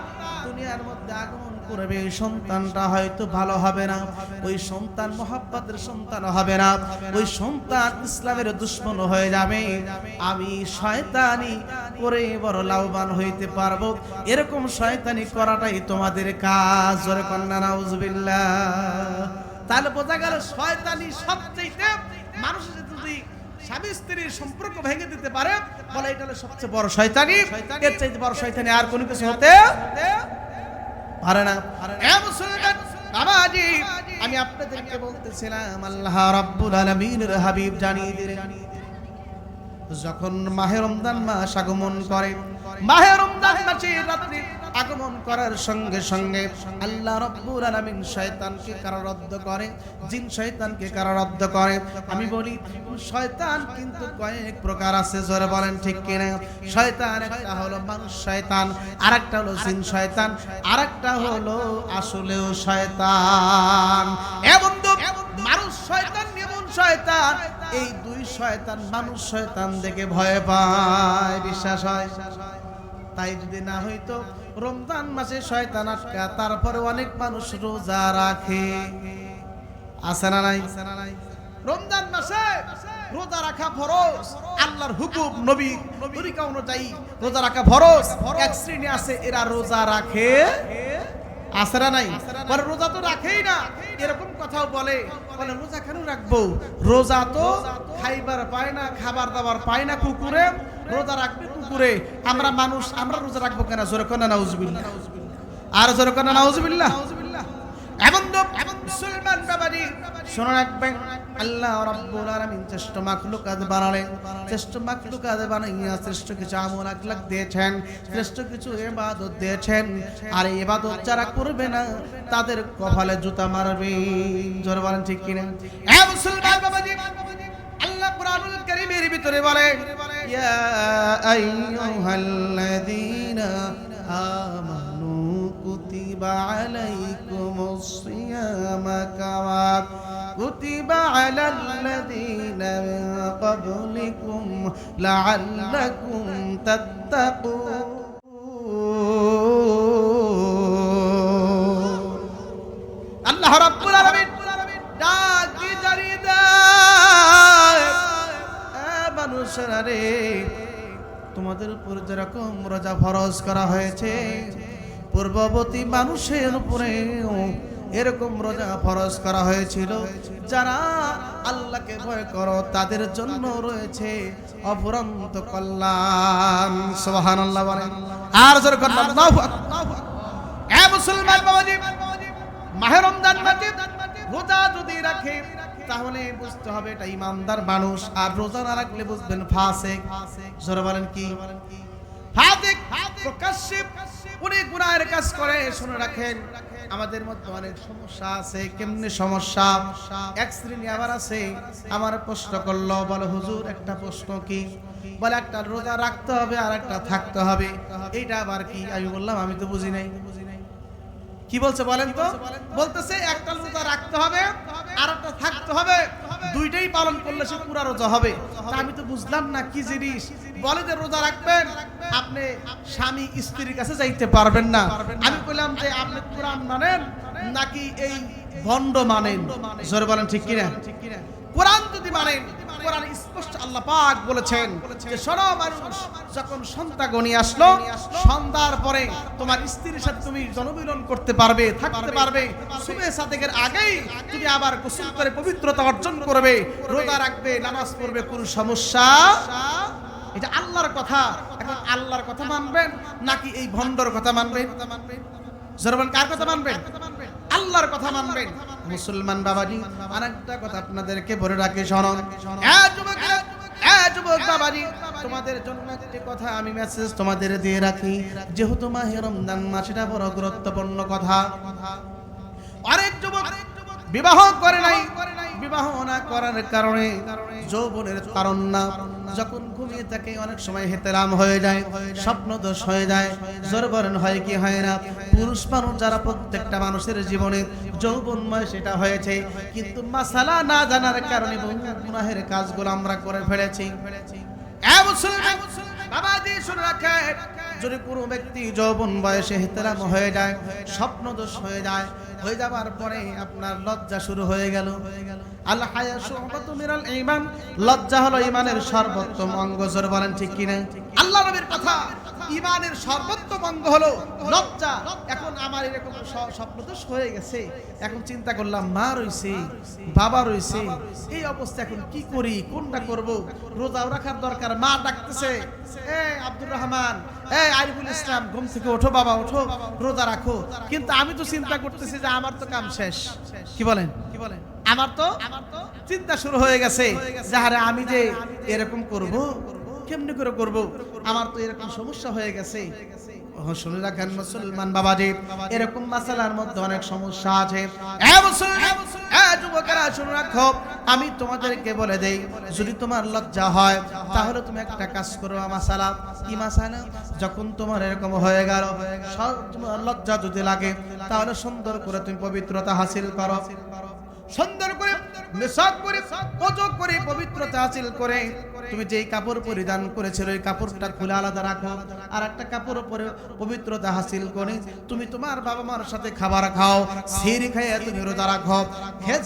দুনিয়ার মধ্যে আগমন করবে, এই সন্তানটা হয়তো ভালো হবে না, ওই সন্তান মহব্বতের সন্তান হবে না, ওই সন্তান ইসলামের দুশমন হয়ে যাবে। আমি শয়তানি করে বড় লাভবান হইতে পারবো, এরকম শয়তানি করাটাই তোমাদের কাজ। জোরে কন্যা নাউজুবিল্লাহ। তাহলে বোঝা গেল শয়তানি সবচেয়ে, মানুষের যদি স্বামী স্ত্রীর সম্পর্ক ভেঙে দিতে পারে, বলে এটা হলো সবচেয়ে বড় শয়তানি, এর চাইতে বড় শয়তানি আর কোনো কিছু হতে পারে না। আমি আপনাদেরকে বলতেছিলাম, আল্লাহ রাব্বুল আলামিনের হাবিব জানিয়ে দিলেন, যখন মাহে রমজান মাস আগমন করে, মাহে রমজান মাসের রাত্রি আগমন করার সঙ্গে সঙ্গে আল্লাহ রাব্বুল আলামিন শয়তানকে কারারুদ্ধ করে, জিন শয়তানকে কারারুদ্ধ করে। আমি বলি শয়তান কিন্তু কয়েক প্রকার আছে, জোরে বলেন ঠিক কিনা? শয়তান একটা হলো মানুষ শয়তান, আরেকটা হলো জিন শয়তান, আরেকটা হলো আসলেও শয়তান। এবং মানুষ শয়তান এবং শয়তান, এই দুই শয়তান মানুষ শয়তান দেখে ভয় পায়, বিশ্বাস হয়। তাই যদি না হইতো রমজান মাসে শয়তান আটকা, তারপরে অনেক মানুষ রোজা রাখে, আছে না নাই? রমজান মাসে রোজা রাখা ফরজ, আল্লাহর হুকুম, নবী তরিকা অনুযায়ী রোজা রাখা ফরজ। এক শ্রেণী আছে এরা রোজা রাখে, আছে না নাই? পরে রোজা তো রাখেই না, এরকম কথাও বলে রোজা কেন রাখবো, রোজা তো খাইবার পায় না, খাবার দাবার পায় না কুকুরে, রোজা রাখবে কুকুরে, আমরা মানুষ, আমরা রোজা রাখবো কেন? জোরে কোনা নাউজুবিল্লাহ, আর জোরে কোনা নাউজুবিল্লাহ। এবং মুসলমান বাবাজি শোনো রাখবেন, আল্লাহ রাব্বুল আলামিন শ্রেষ্ঠ মাখলুকাত বানালেন, শ্রেষ্ঠ মাখলুকাত বানাইয়া শ্রেষ্ঠ কিছু আমল আখলাক দিয়েছেন, শ্রেষ্ঠ কিছু ইবাদত দিয়েছেন। আর এই ইবাদত যারা করবে না তাদের কপালে জুতা মারবে, জোরে বলেন ঠিক কিনা? এ মুসলমান বাবাজি, আল্লাহ কুরআনুল কারীমের ভিতরে বলেন, ইয়া আইয়ুহাল্লাযীনা আমানু কুতিবা আলাইকুমুস সিয়ামা কামা কুতিবা আলাল্লাযীনা মিন ক্বাবলিকুম লাআল্লাকুম তাত্তাকুন। আল্লাহ রাব্বুল আলামিন ডাক দিয়ে জানিয়ে দেয়, মানুষেরা রে, তোমাদের উপর যেরকম রোজা ফরজ করা হয়েছে, পূর্ববর্তী মানুষের উপরেও এরকম রোজা ফরজ করা হয়েছিল। যারা আল্লাহকে ভয় করো তাদের জন্য রয়েছে অফুরন্ত কল্যাণ। সুবহানাল্লাহ বলেন আর জোরে বলেন আল্লাহু আকবার। এ মুসলমান বাবাজি, মাহে রমজান মাসে রোজা যদি রাখে তাহলে বুঝতে হবে এটা ইমানদার মানুষ, আর রোজা না রাখলে বুঝবেন ফাসিক। জোরে বলেন কি? ফাসিক, প্রকাশ্যে উনি গুনাহের কাজ করে। শুনে রাখেন, আমাদের মধ্যে অনেক সমস্যা আছে। কেমনে সমস্যা? এক শ্রেণী আবার আছে, আমার প্রশ্ন করলো, বলে হুজুর একটা প্রশ্ন কি? বলে একটা রোজা রাখতে হবে আর একটা থাকতে হবে, এইটা আবার কি? আমি বললাম আমি তো বুঝি নাই। কি বলছে বলেন তো? বলতেছে একটা রোজা রাখতে হবে আর একটা থাকতে হবে, দুইটাই পালন করলে সে পুরা রোজা হবে। আমি তো বুঝলাম না কি জিনিস। বলে যে রোজা রাখবেন, আপনি স্বামী স্ত্রীর কাছে যাইতে পারবেন না। আমি বললাম যে আপনি কোরআন মানেন নাকি এই ভণ্ড মানেন? জোরে বলেন ঠিক কিনা? কোরআন যদি মানেন, কোরআন স্পষ্ট আল্লাহ পাক বলেছেন যে শোনো মানুষ, যখন সন্ধ্যা গণিয়ে আসলো, সন্ধ্যার পরে তোমার স্ত্রীর সাথে তুমি জনমিলন করতে পারবে, থাকতে পারবে। সুবহে সাদেকের আগেই তুমি আবার গোসল করে পবিত্রতা অর্জন করবে, রোজা রাখবে, নামাজ পড়বে, কোনো সমস্যা। এটা আল্লাহর কথা। এখন আল্লাহর কথা মানবেন নাকি এই ভণ্ডর কথা মানবেন? জরবান কার কথা মানবেন? আল্লাহর কথা মানবেন। মুসলমান বাবাজি, আরেকটা কথা আপনাদেরকে বলে রাখি, শুনুন। যুবক বাবাজি, তোমাদের জন্য একটি কথা আমি মেসেজ তোমাদের দিয়ে রাখি। যেহেতু মাহে রমজান মাস, এটা বড় গুরুত্বপূর্ণ কথা। অনেক যুবক বিবাহ করে নাই, বিবাহ না করার কারণে যৌবনের কারণ না, যখন ঘুমিয়ে থাকে অনেক সময় হেতেরাম হয়ে যায়, স্বপ্ন দোষ হয়ে যায়। জোরবরণ হয় কি হয় না? পুরুষ মানুষ যারা, প্রত্যেকটা মানুষের জীবনে যৌবনময় সেটা হয়েছে, কিন্তু মাসালা না জানার কারণে বহু গুনাহের কাজগুলো আমরা করে ফেলেছি। বাবাজি শুনে রাখেন, যদি কোনো ব্যক্তি যৌবন বয়সে হেতেরাম হয়ে যায়, স্বপ্ন দোষ হয়ে যায়, হয়ে যাবার পরে আপনার লজ্জা শুরু হয়ে গেল। আল হায়া শুবাতুম মিনাল ঈমান, লজ্জা হলো ঈমানের সর্বোত্তম অঙ্গ। জোরে বলেন ঠিক কিনা? আল্লাহ নবীর কথা, ঈমানের সর্বোত্তম অঙ্গ হলো লজ্জা। এখন আমার এরকম স্বপ্ন দোষ হয়ে গেছে, এখন চিন্তা করলাম মা রইছে, বাবা রইছে, এই অবস্থা এখন কি করি, কোনটা করব? রোজাও রাখার দরকার, মা ডাকতেছে, এ আব্দুর রহমান, এ আরিফুল ইসলাম, ঘুম থেকে ওঠো বাবা, ওঠো, রোজা রাখো। কিন্তু আমি তো চিন্তা করতেছি যে আমার তো কাম শেষ। কি বলেন? আমার তো চিন্তা শুরু হয়ে গেছে যে আরে আমি যে এরকম করব, কেমনে করে করব, আমার তো এরকম সমস্যা হয়ে গেছে। শুনে রাখেন মুসলমান বাবাজি, এরকম মাসালার মধ্যে অনেক সমস্যা আছে। যুবকেরা শুনে রাখো, আমি তোমাদেরকে বলে দেই, যদি তোমার লজ্জা হয় তাহলে তুমি একটা কাজ করো। মাসালা কি? মাসালা, যখন তোমার এরকম হয়ে গেল, তোমার লজ্জা যদি লাগে, তাহলে সুন্দর করে তুমি পবিত্রতা হাসিল করো। সুন্দর করে মেসাক করে, ওযু করে, পবিত্রতা হাসিল করে, তুমি যেই কাপড় পরিধান করেছিল ওই কাপড়টা খুলে আলাদা রাখো। আর একটা কাপড় পরে পবিত্রতা হাসিল করে তুমি তোমার বাবা মার সাথে খাবার খাও। সেহরি খাইয়া তুমি রোজা রাখো।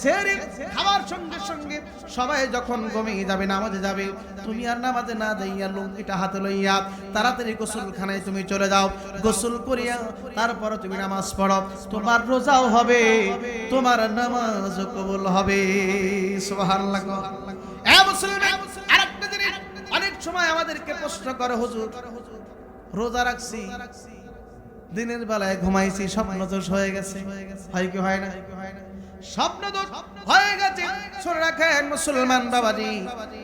সেহরি খাওয়ার সঙ্গে সঙ্গে সবাই যখন ঘুমিয়ে যাবে, নামাজে যাবে, তুমি আর নামাজে না যাইয়া লুঙ্গিটা হাতে লইয়া তাড়াতাড়ি গোসলখানায় তুমি চলে যাও। গোসল করিয়া তারপর তুমি নামাজ পড়ো। তোমার রোজাও হবে, তোমার নামাজও কবুল হবে। সুবহানাল্লাহ। এ মুসলমান, আরেকটা জিনিস অনেক সময় আমাদেরকে প্রশ্ন করে, হুজুর রোজা রাখছি, দিনের বেলায় ঘুমাইছি, স্বপ্ন দোষ হয়ে গেছে, হয় কি হয় না? স্বপ্ন দোষ হয়ে গেছে, শুনে রাখেন মুসলমান বাবাজি,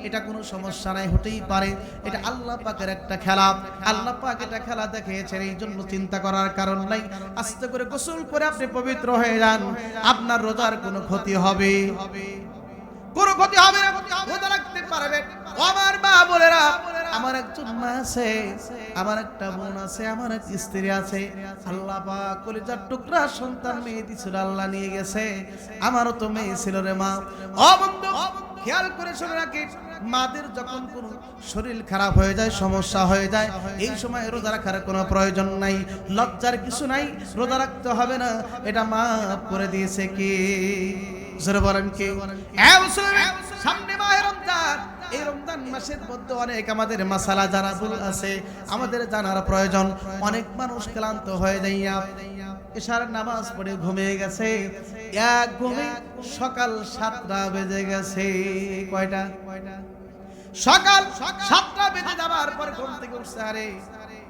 এটা কোনো সমস্যা নাই, হতেই পারে। এটা আল্লাহ পাকের একটা খেলা। আল্লাহ পাক এটা খেলা দেখিয়েছেন, এই জন্য চিন্তা করার কারণ নাই। আস্তে করে গোসল করে আপনি পবিত্র হয়ে যান, আপনার রোজার কোনো ক্ষতি হবে? কোনো ক্ষতি হবে না, রোজা রাখতে পারবেন। আমার মা বোনেরা, আমার একজন মা আছে, আমার একটা বোন আছে, আমার এক স্ত্রী আছে। আল্লাহ পাক কলিজার টুকরা সন্তান মেয়ে দিছিল, আল্লাহ নিয়ে গেছে। আমারও তো মেয়ে ছিল রে মা। ও বন্ধু, খেয়াল করে শুনে রাখি, মাদের যখন কোনো শরীর খারাপ হয়ে যায়, সমস্যা হয়ে যায়, এই সময় রোজা রাখার কোনো প্রয়োজন নাই, লজ্জার কিছু নাই, রোজা রাখতে হবে না, এটা মাফ করে দিয়েছে কি? জোরে বলেন কি? সামনে মাহে রমজান, এই রমজান মাসের মধ্যে অনেক আমাদের মাসালা জানা ভুল আছে, আমাদের জানার প্রয়োজন। অনেক মানুষ ক্লান্ত হয়ে যায়, এশার নামাজ পড়ে ঘুমিয়ে গেছে, এক ঘুমে সকাল 7টা বেজে গেছে। কয়টা? সকাল 7টা বেজে যাবার পর ঘুম থেকে উঠছে, আরে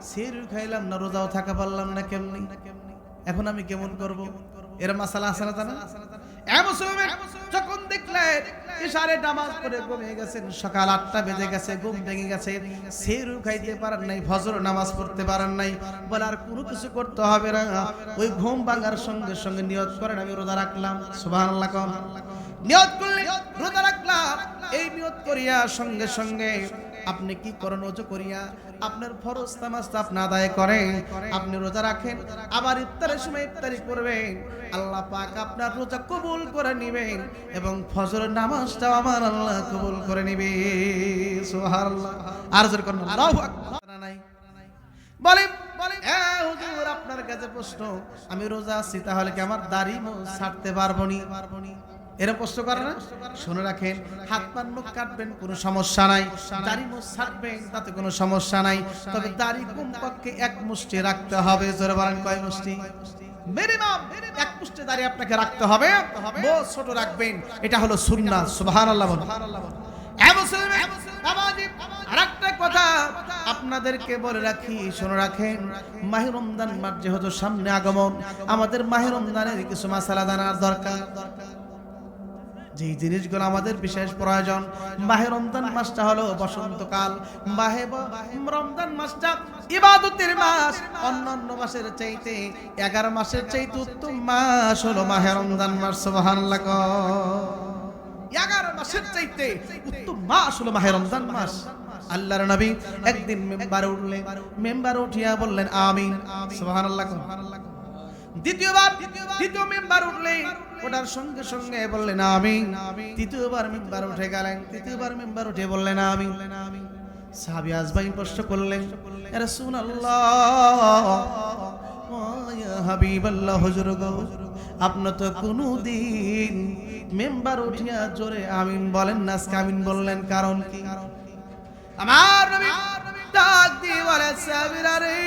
সেহরি খাইলাম না, রোজাও থাকা পারলাম না, কেমনি এখন আমি কেমন করব? এর মাসালা আছে না জানা? যখন দেখলেন ইশারে নামাজ পড়ে ঘুমিয়ে গেছেন, সকাল 8টা বেজে গেছে, ঘুম ভেঙে গেছে, সেহরি খাইতে পারেন নাই, ফজর নামাজ পড়তে পারেন নাই, বলে আর কোনো কিছু করতে হবে না, ওই ঘুম ভাঙার সঙ্গে সঙ্গে নিয়ত করেন আমি রোজা রাখলাম। সুবহানাল্লাহ। নিয়ত করলে রোজা রাখলাম, এই নিয়ত করিয়া সঙ্গে সঙ্গে আপনি কি করেন? ওযু করিয়া আপনার ফরজ নামাজটা আপনি আদায় করেন, আপনি রোজা রাখেন, আবার ইফতারের সময় ইফতারি করবেন, আল্লাহ পাক আপনার রোজা কবুল করে নেবেন এবং ফজরের নামাজটাও আমার আল্লাহ কবুল করে নেবে। সুবহানাল্লাহ। আর জোরে করুন আল্লাহু আকবার। নাই বলে এ হুজুর, আপনার কাছে প্রশ্ন, আমি রোজা আছি, তাহলে কি আমার দাড়ি ছাড়তে পারবো নি? এরা প্রশ্ন করে না? শুনে রাখেন, হাত পা মুখ কাটবেন কোনো সমস্যা নাই, দাড়ি মুখ ছাড়বেন তাতে কোনো সমস্যা নাই, তবে দাড়ি কমপক্ষে 1 মুষ্টি রাখতে হবে। জোরে বলেন কয় মুষ্টি? মিনিমাম 1 মুষ্টি দাড়ি আপনাকে রাখতে হবে, বহু ছোট রাখবেন, এটা হলো সুন্নাহ। সুবহানাল্লাহ। আরেকটা কথা আপনাদেরকে বলে রাখি, শুনে রাখেন, মাহে রমজান মাস যেহেতু সামনে আগমন, আমাদের মাহে রমজানের কিছু মাসালা জানার দরকার, যে জিনিসগুলো আমাদের বিশেষ প্রয়োজন। মাহে রমজান মাসটা হলো বসন্তকাল, মাহে রমজান মাসটা ইবাদতের মাস, অন্যান্য মাসের চাইতে 11 মাসের চাইতে উত্তম মাস হলো মাহে রমজান মাস। সুবহানাল্লাহ। 11 মাসের চাইতে উত্তম মাস হলো মাহে রমজান মাস। আল্লাহর নবী একদিন মেম্বারে উঠলেন, মেম্বারে উঠিয়া বললেন আমিন। সুবহানাল্লাহ। দ্বিতীয় মেম্বার উঠলেন, ওটার সঙ্গে সঙ্গে বললেন আমিন। তৃতীয়বার মেম্বার উঠে গেলেন, তৃতীয়বার মেম্বার উঠে বললেন আমিন। সাহাবী আজমাইন প্রশ্ন করলেন, ইয়া রাসূলুল্লাহ, ইয়া হাবিবাল্লাহ, হুজুর গো, আপনি তো কোনদিন মেম্বার উঠিয়া জোরে আমিন বলেন না, আজকে আমিন বললেন, কারণ কি? আমার নবী ডাক দিয়ে বলে, সাবিরা রে,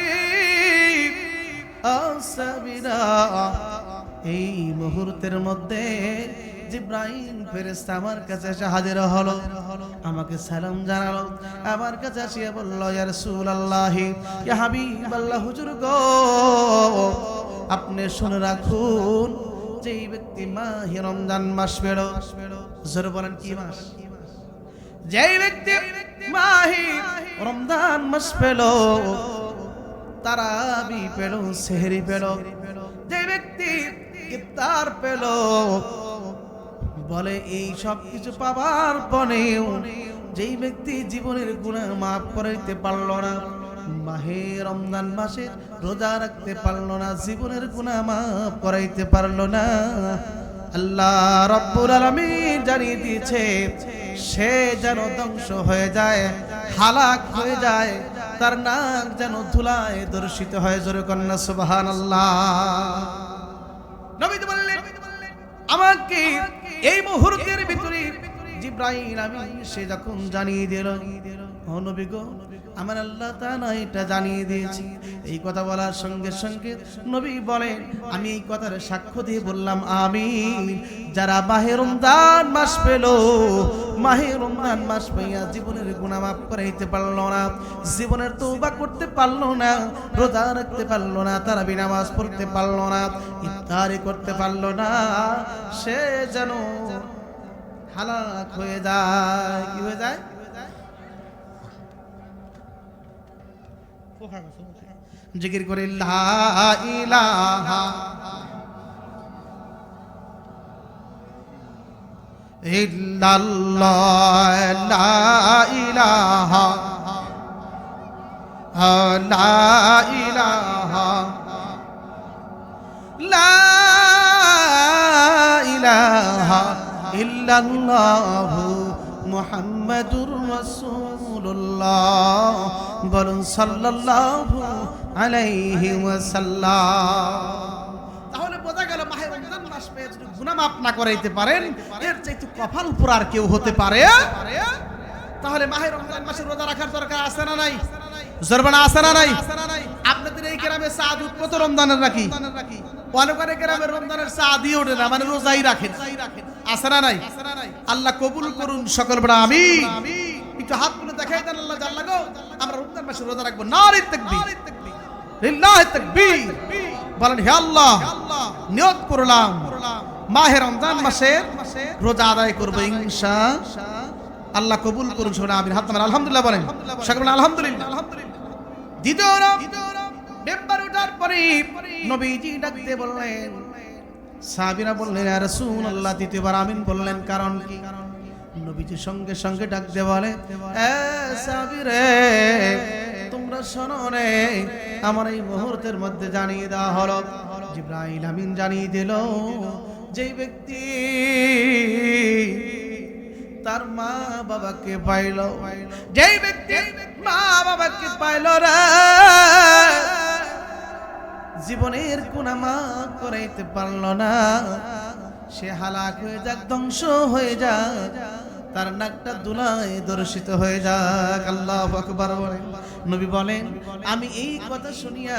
এই মুহূর্তের মধ্যে জিবরাইল ফেরেশতা আমার কাছে এসে হাজির হলো, আমাকে সালাম জানালো, আমার কাছে আসিয়া বলল, ইয়া রাসূলুল্লাহ, ইয়া হাবিবাল্লাহ, হুজুর গো, আপনি শুনে রাখুন, যেই ব্যক্তি মাহে রমজান মাস পেল, জোরে বলেন কি মাস? যেই ব্যক্তি মাহে রমজান মাস পেল, তারাবি পেল, সেহরি পেল, যে ব্যক্তি ইফতার পেল, বলে এই সব কিছু পাবার পরেও যেই ব্যক্তি জীবনের গুনাহ মাফ করাইতে পারল না, মাহে রমজান মাসে রোজা রাখতে পারল না, জীবনের গুনাহ মাফ করাইতে পারল না, আল্লাহ রাব্বুল আলামিন জানিয়ে দিয়েছে সে যেন ধ্বংস হয়ে যায়, হালাক হয়ে যায়, তার নাক যেন ধুলায় দর্শিত হয়। জোরে কন্যা সুবহানাল্লাহ। নবী বললেন, আমাকে এই মুহূর্তের ভিতরে জিবরাইল আমিন সে যখন জানিয়ে দিল, ও নবী গো, আমার আল্লাহ তাআলা এটা জানিয়ে দিয়েছি। এই কথা বলার সঙ্গে সঙ্গে নবী বলেন, আমি এই কথার সাক্ষ্য দিয়ে বললাম আমিন। যারা মাহে রমজান মাস পেল, মাহে রমজান মাস পাইয়া জীবনের গুনাহ মাফ করাইতে পারলো না, জীবনের তওবা করতে পারলো না, রোজা রাখতে পারলো না, তারাবি নামাজ পড়তে পারলো না, ইফতারি করতে পারলো না, সে যেন হালাক হয়ে যায়। কি হয়ে যায়? জিকির করে লা ইলাহা ইল্লাল্লাহ, লা ইলাহা লা ইলাহা লা ইলাহা ইল্লাল্লাহু মুহাম্মাদুর রাসূলুল্লাহ বলুন সাল্লাল্লাহু আলাইহি ওয়াসাল্লাম। তাহলে বোঝা গেল মাহে রমজান মাস পেয়ে যদি গুনাহ মাফ না করাইতে পারেন এর চাইতে কপাল উপর আর কেউ হতে পারে? তাহলে মাহে রমজান মাসে রোজা রাখার দরকার আছে না নাই? জরবানা আছে না নাই? আপনাদের এই গ্রামে চা দুধ কত রমজানের রাখি? অনেক অনেক গ্রামের রমজানের চা দিয়ে ওঠে না, মানে রোজাই রাখেন। আছে না নাই? আল্লাহ কবুল করুন সকল বড় আমিন। একটু হাত তুলে দেখাই দেন আল্লাহ জাল্লা গো, আমরা রমজান মাসে রোজা রাখবো। নারে তাকবীর, লিল্লাহি তাকবীর। বলেন হে আল্লাহ, নিয়ত করলাম মাহে রমজান মাসের রোজা আদায় করব ইনশাআল্লাহ। আল্লাহ কবুল করুন সকলে আমিন। হাত নামান আলহামদুলিল্লাহ বলেন, সকলে বলেন আলহামদুলিল্লাহ। দ্বিতীয় মেম্বার ওঠার পরে নবীজি ডাক দিয়ে বললেন, সাহাবীরা বললেন ইয়া রাসূলুল্লাহ, দ্বিতীয়বার আমিন বললেন কারণ কি? নবীজি সঙ্গে সঙ্গে ডাক দিয়ে বলে, এ সাহাবীরে তোমরা শোনো রে, আমার এই মুহূর্তের মধ্যে জানিয়ে দেওয়া হলো, জিবরাইল আমিন জানিয়ে দিল, যেই ব্যক্তি তার মা বাবাকে পাইল, যেই ব্যক্তি মা বাবাকে পাইল রে, জীবনের গুনাহ মাফ করাইতে পারল না, সে হালাক হয়ে যাক, ধ্বংস হয়ে যাক, তার নাকটা দুলায় দর্শিত হয়ে যাক। আল্লাহু আকবার বলেন। নবী বলেন, আমি এই কথা শুনিয়া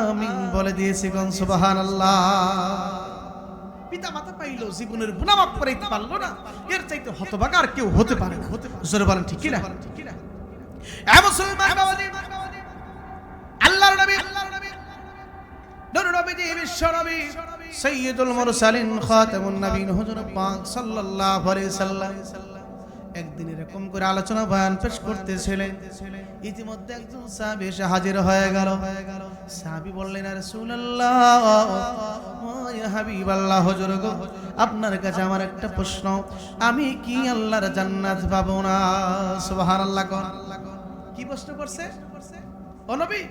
আমিন বলে দিয়েছি, কোন সুবহানাল্লাহ। পিতা মাতা পাইলো, জীবনের গুনাহ মাফ করাইতে পারলো না, এর চাইতে হতভাগা আর কেউ হতে পারে না। জোরে বলেন ঠিক কি না? এ মুসলমান বাবাজি, আল্লাহর নবী নূর নবীজি বিশ্বনবী সাইয়্যিদুল মুরসালিন খাতামুন নবীন হুজুর পাক সাল্লাল্লাহু আলাইহি সাল্লাম একদিন এরকম করে আলোচনা বয়ান পেশ করতেছিলেন। ইতিমধ্যে একজন সাহাবী এসে হাজির হয়ে গেল। সাহাবী বললেন, ইয়া রাসূলুল্লাহ, ইয়া হাবিবাল্লাহ, হুজুর গো, আপনার কাছে আমার একটা প্রশ্ন, আমি কি আল্লাহর জান্নাত পাবো না? সুবহানাল্লাহ। কি প্রশ্ন করছে? ও নবী,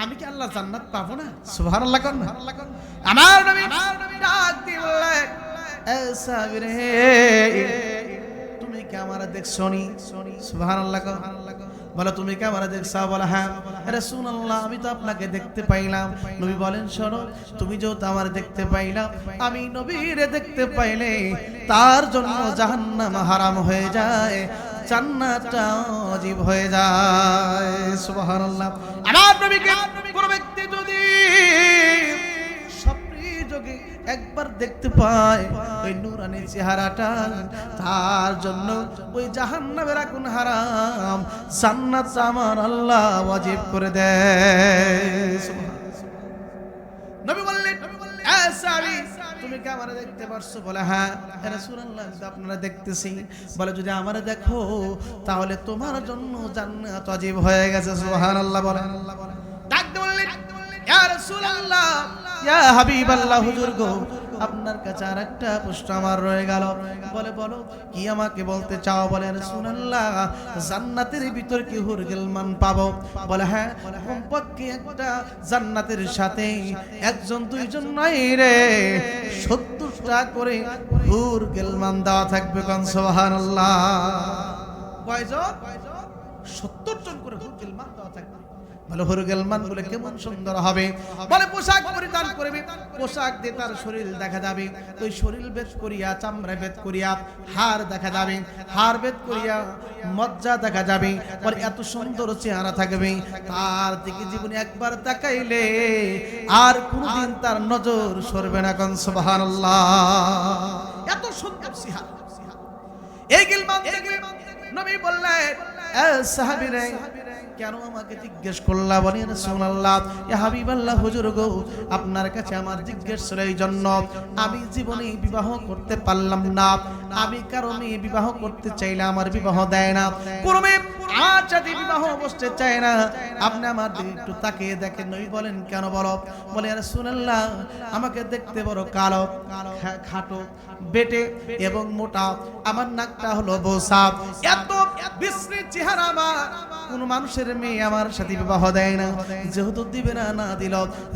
আমি কি আল্লাহর জান্নাত পাবো না? সুবহানাল্লাহ। আমার নবী ডাক দিয়ে বললেন, এ সাহাবী রে, তুমি কি আমারে দেখছনি? সুবহানাল্লাহ। বলে, তুমি কি আমারে দেখছো? বলে, হ্যাঁ। রাসূলুল্লাহ, আমি তো আপনাকে দেখতে পাইলাম। নবী বলেন, শোনো, তুমি যেহেতু আমারে দেখতে পাইলাম, আমি নবীরে দেখতে পাইলে তার জন্য জাহান্নাম হারাম হয়ে যায়, জান্নাতটা ওয়াজিব হয়ে যায়। সুবহানাল্লাহ। আমার নবীকে কোন ব্যক্তি যদি যোগে একবার দেখতে পায় ওই নূরানি চেহারাটা, তার জন্য ওই জাহান্নামের আগুন হারাম, জান্নাত আমার আল্লাহ ওয়াজিব করে দেয়। নবী বললেন, এ সাহাবী, তুমি কি আমারে দেখতে পারছো? বলে, হ্যাঁ। হে রাসূলুল্লাহ, আপনারা দেখতেছি। বলে, যদি আমারে দেখো তাহলে তোমার জন্য জান্নাত ওয়াজিব হয়ে গেছে। সুবহানাল্লাহ বলেন। ডাকতে বললেন, ইয়া রাসূলুল্লাহ, ইয়া হাবিবাল্লাহ, হুজুর গো, আপনার কাছে আরেকটা প্রশ্ন আমার রয়ে গেল। বলে, বলো, কি আমাকে বলতে চাও? বলে, রাসূলুল্লাহ, জান্নাতের ভিতর কি হুর গিলমান পাবো? বলে, হ্যাঁ, কমপক্ষে একটা জান্নাতের সাথে একজন দুইজন নয় রে, 70টা করে হুর গিলমান দেওয়া থাকবে। কোন সুবহানাল্লাহ। কয়জন? 70 জন করে হুর গিলমান দেওয়া থাকবে। বলে, হুর গিলমান বলে কেমন সুন্দর হবে? বলে, পোশাক পরিধান করবে, পোশাক দিয়ে তার শরীর দেখা যাবে, ওই শরীর ভেদ করিয়া, চামড়া ভেদ করিয়া হাড় দেখা যাবে, হাড় ভেদ করিয়া মজ্জা দেখা যাবে। বলে, এত সুন্দর চেহারা থাকবে, তার দিকে জীবনে একবার তাকাইলে আর কোনদিন তার নজর সরবে না। কোন সুবহানাল্লাহ। এত সুন্দর চেহারা। এই গিলমান দেখে নবী বললেন, এ সাহাবীরা, কেন আমাকে জিজ্ঞেস করলা? বলে, রাসূলুল্লাহ, ইয়া হাবিবাল্লাহ, হুজুর গো, আপনার কাছে আমার জিজ্ঞেস ছিল এই জন্য, আমি জীবনে বিবাহ করতে পারলাম না, আমি কারো মেয়ে বিবাহ করতে চাইলে আমার বিবাহ দেয় না, কোন মেয়ে আমার সাথে বিবাহ বসতে চায় না। আপনি আমার দিকে একটু তাকিয়ে দেখেন। নবী বলেন কেন বলো? বলে ইয়া রাসূলুল্লাহ, আমাকে দেখতে বড় কালো, খাটো, বেটে এবং মোটা, আমার নাকটা হলো বোসা, এত বিশ্রী চেহারা আমার, কোন মানুষের মেয়ে আমার সাথে বিবাহ দেয় না। যেহেতু দিবে না, না দিল,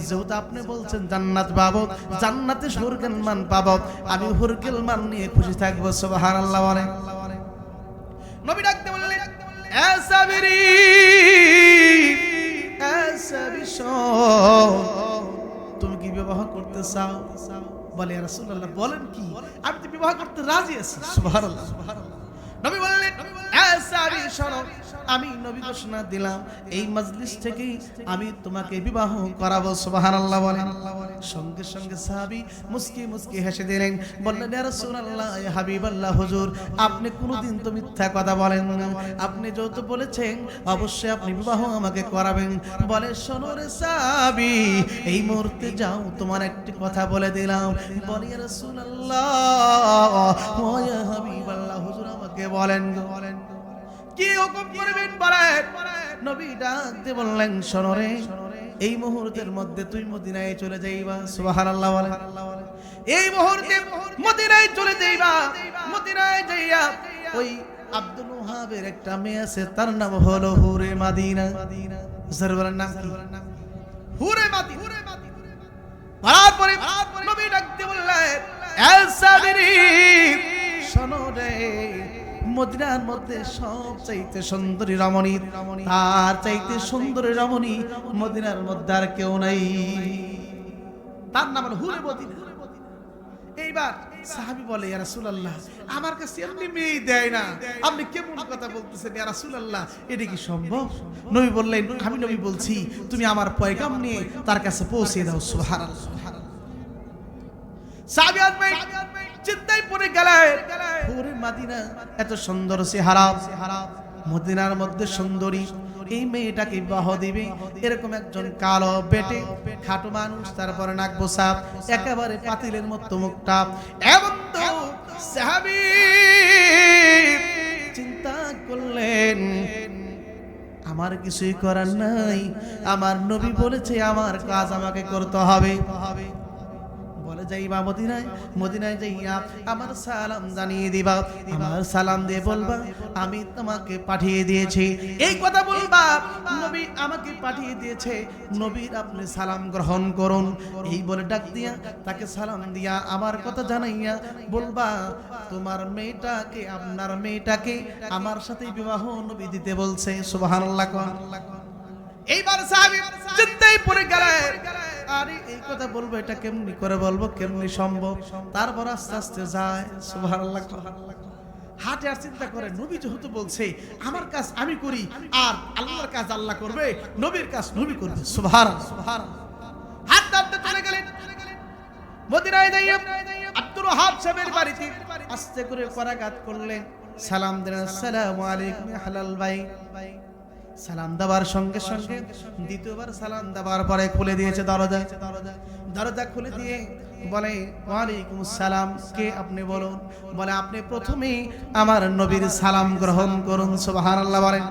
যেহেতু আপনি বলছেন জান্নাত পাবো, জান্নাতে হুরগেল মান পাবো, আমি হুরগেল মান নিয়ে খুশি থাকবো। সুবহানাল্লাহ বলেন। নবী ডাকতে বললেন, এ সাবিরি, এ সাবিশো, তুমি কি বিবাহ করতে চাও? বলে ইয়া রাসূলুল্লাহ, বলেন কি, আমি তো বিবাহ করতে রাজি আছি। সুবহানাল্লাহ। নবী বললেন, এ সাবি শোনো, আমি নবী ঘোষণা দিলাম এই মজলিস থেকে আমি তোমাকে বিবাহ করাবো। সুবহানাল্লাহ বলেন। সঙ্গে সঙ্গে সাহাবী মুস্কি মুস্কি হেসে দিলেন, বললেন ইয়া রাসূলুল্লাহ, ইয়া হাবিবাল্লাহ, হুজুর আপনি কোনোদিন তো মিথ্যা কথা বলেন না, আপনি যেহেতু বলেছেন অবশ্যই আপনি বিবাহ আমাকে করাবেন। বলে শোনো রে সাহাবী, এই মুহূর্তে যাও, তোমার একটি কথা বলে দিলাম। বলে ইয়া রাসূলুল্লাহ, ইয়া হাবিবাল্লাহ, হুজুর আমাকে বলেন কি হুকুম করবেন বলেন। নবী ডাক দিয়ে বললেন, শোনো রে, এই মুহূর্তের মধ্যে তুই মদিনায় চলে যাইবা। সুবহানাল্লাহ বলেন। এই মুহূর্তে মদিনায় চলে যাইবা। মদিনায় যাইয়া ওই আব্দুল ওহাবের একটা মেয়ে আছে, তার নাম হলো হুরে মাদিনা। জারবারের নাম কি? হুরে মাদিনা। তারপরে নবী ডাক দিয়ে বললেন, এ সাবিরি শোনো রে, মদিনার মধ্যে সব চাইতে সুন্দরী রমণী, তার চাইতে সুন্দরী রমণী মদিনার মধ্যে আর কেউ নাই, তার নাম হলো হুরে মদিনা। এইবার সাহাবী বলে, ইয়া রাসূলুল্লাহ, আমার কাছে এমনি মেয়ে দেয় না, আপনি কেমন কথা বলতেছেন ইয়া রাসূলুল্লাহ, এটা কি সম্ভব? নবী বললেন, আমি নবী বলছি, তুমি আমার পয়গাম নিয়ে তার কাছে পৌঁছে দাও। সুবহানাল্লাহ। সাহাবী আজমাই চিন্তায় পড়ে গেলেন, হুরে মদিনা এত সুন্দর চেহারা, মদিনার মধ্যে সুন্দরী এই মেয়েটাকে বিবাহ দিবে এরকম একজন কালো বেটে খাটো মানুষ, তারপরে নাক বোসা, একেবারে পাতিলের মতো মুখটা, এমন তো সাহাবী চিন্তা করলেন, আমার কিছুই করার নাই, আমার নবী বলেছে আমার কাজ আমাকে করতে হবে। বলে যাইবা মদিনায়, মদিনায় যাইয়া আমার সালাম জানিয়ে দিবা, আমার সালাম দিয়ে বলবা আমি তোমাকে পাঠিয়ে দিয়েছি, এই কথা বলবা নবী আমাকে পাঠিয়ে দিয়েছে, নবীর আপনি সালাম গ্রহণ করুন। এই বলে ডাক দিয়া তাকে সালাম দিয়া আমার কথা জানাইয়া বলবা তোমার মেয়েটাকে, আপনার মেয়েটাকে আমার সাথে বিবাহ নবী দিতে বলছে। সুবহানাল্লাহ। এইবার সাহাবী চিন্তায় পড়ে গেলেন, আরে এই কথা বলবো, এটা কেমনি করে বলবো, কেমনি সম্ভব? তারপর আস্তে আস্তে যায়। সুবহানাল্লাহ। হাটে আর চিন্তা করে, নবী যেহেতু বলছে আমার কাজ আমি করি, আর আল্লাহর কাজ আল্লাহ করবে, নবীর কাজ নবী করবে। সুবহানাল্লাহ। হাত ধরতে চলে গেলেন মদিনায় যাইয়া আব্দুল ওহাব সাহেবের বাড়িতে আস্তে করে করাঘাত করলেন, সালাম দিলেন, আসসালামু আলাইকুম হালাল ভাই। সালাম দেওয়ার সঙ্গে সঙ্গে দ্বিতীয়বার সালাম দেওয়ার পরে খুলে দিয়েছে দরজা, দরজা খুলে দিয়ে বলে, ওয়ালাইকুম আসসালাম, কে আপনি বলুন? বলে আপনি প্রথমেই আমার নবীর সালাম গ্রহণ করুন। সুবহানাল্লাহ বলেন।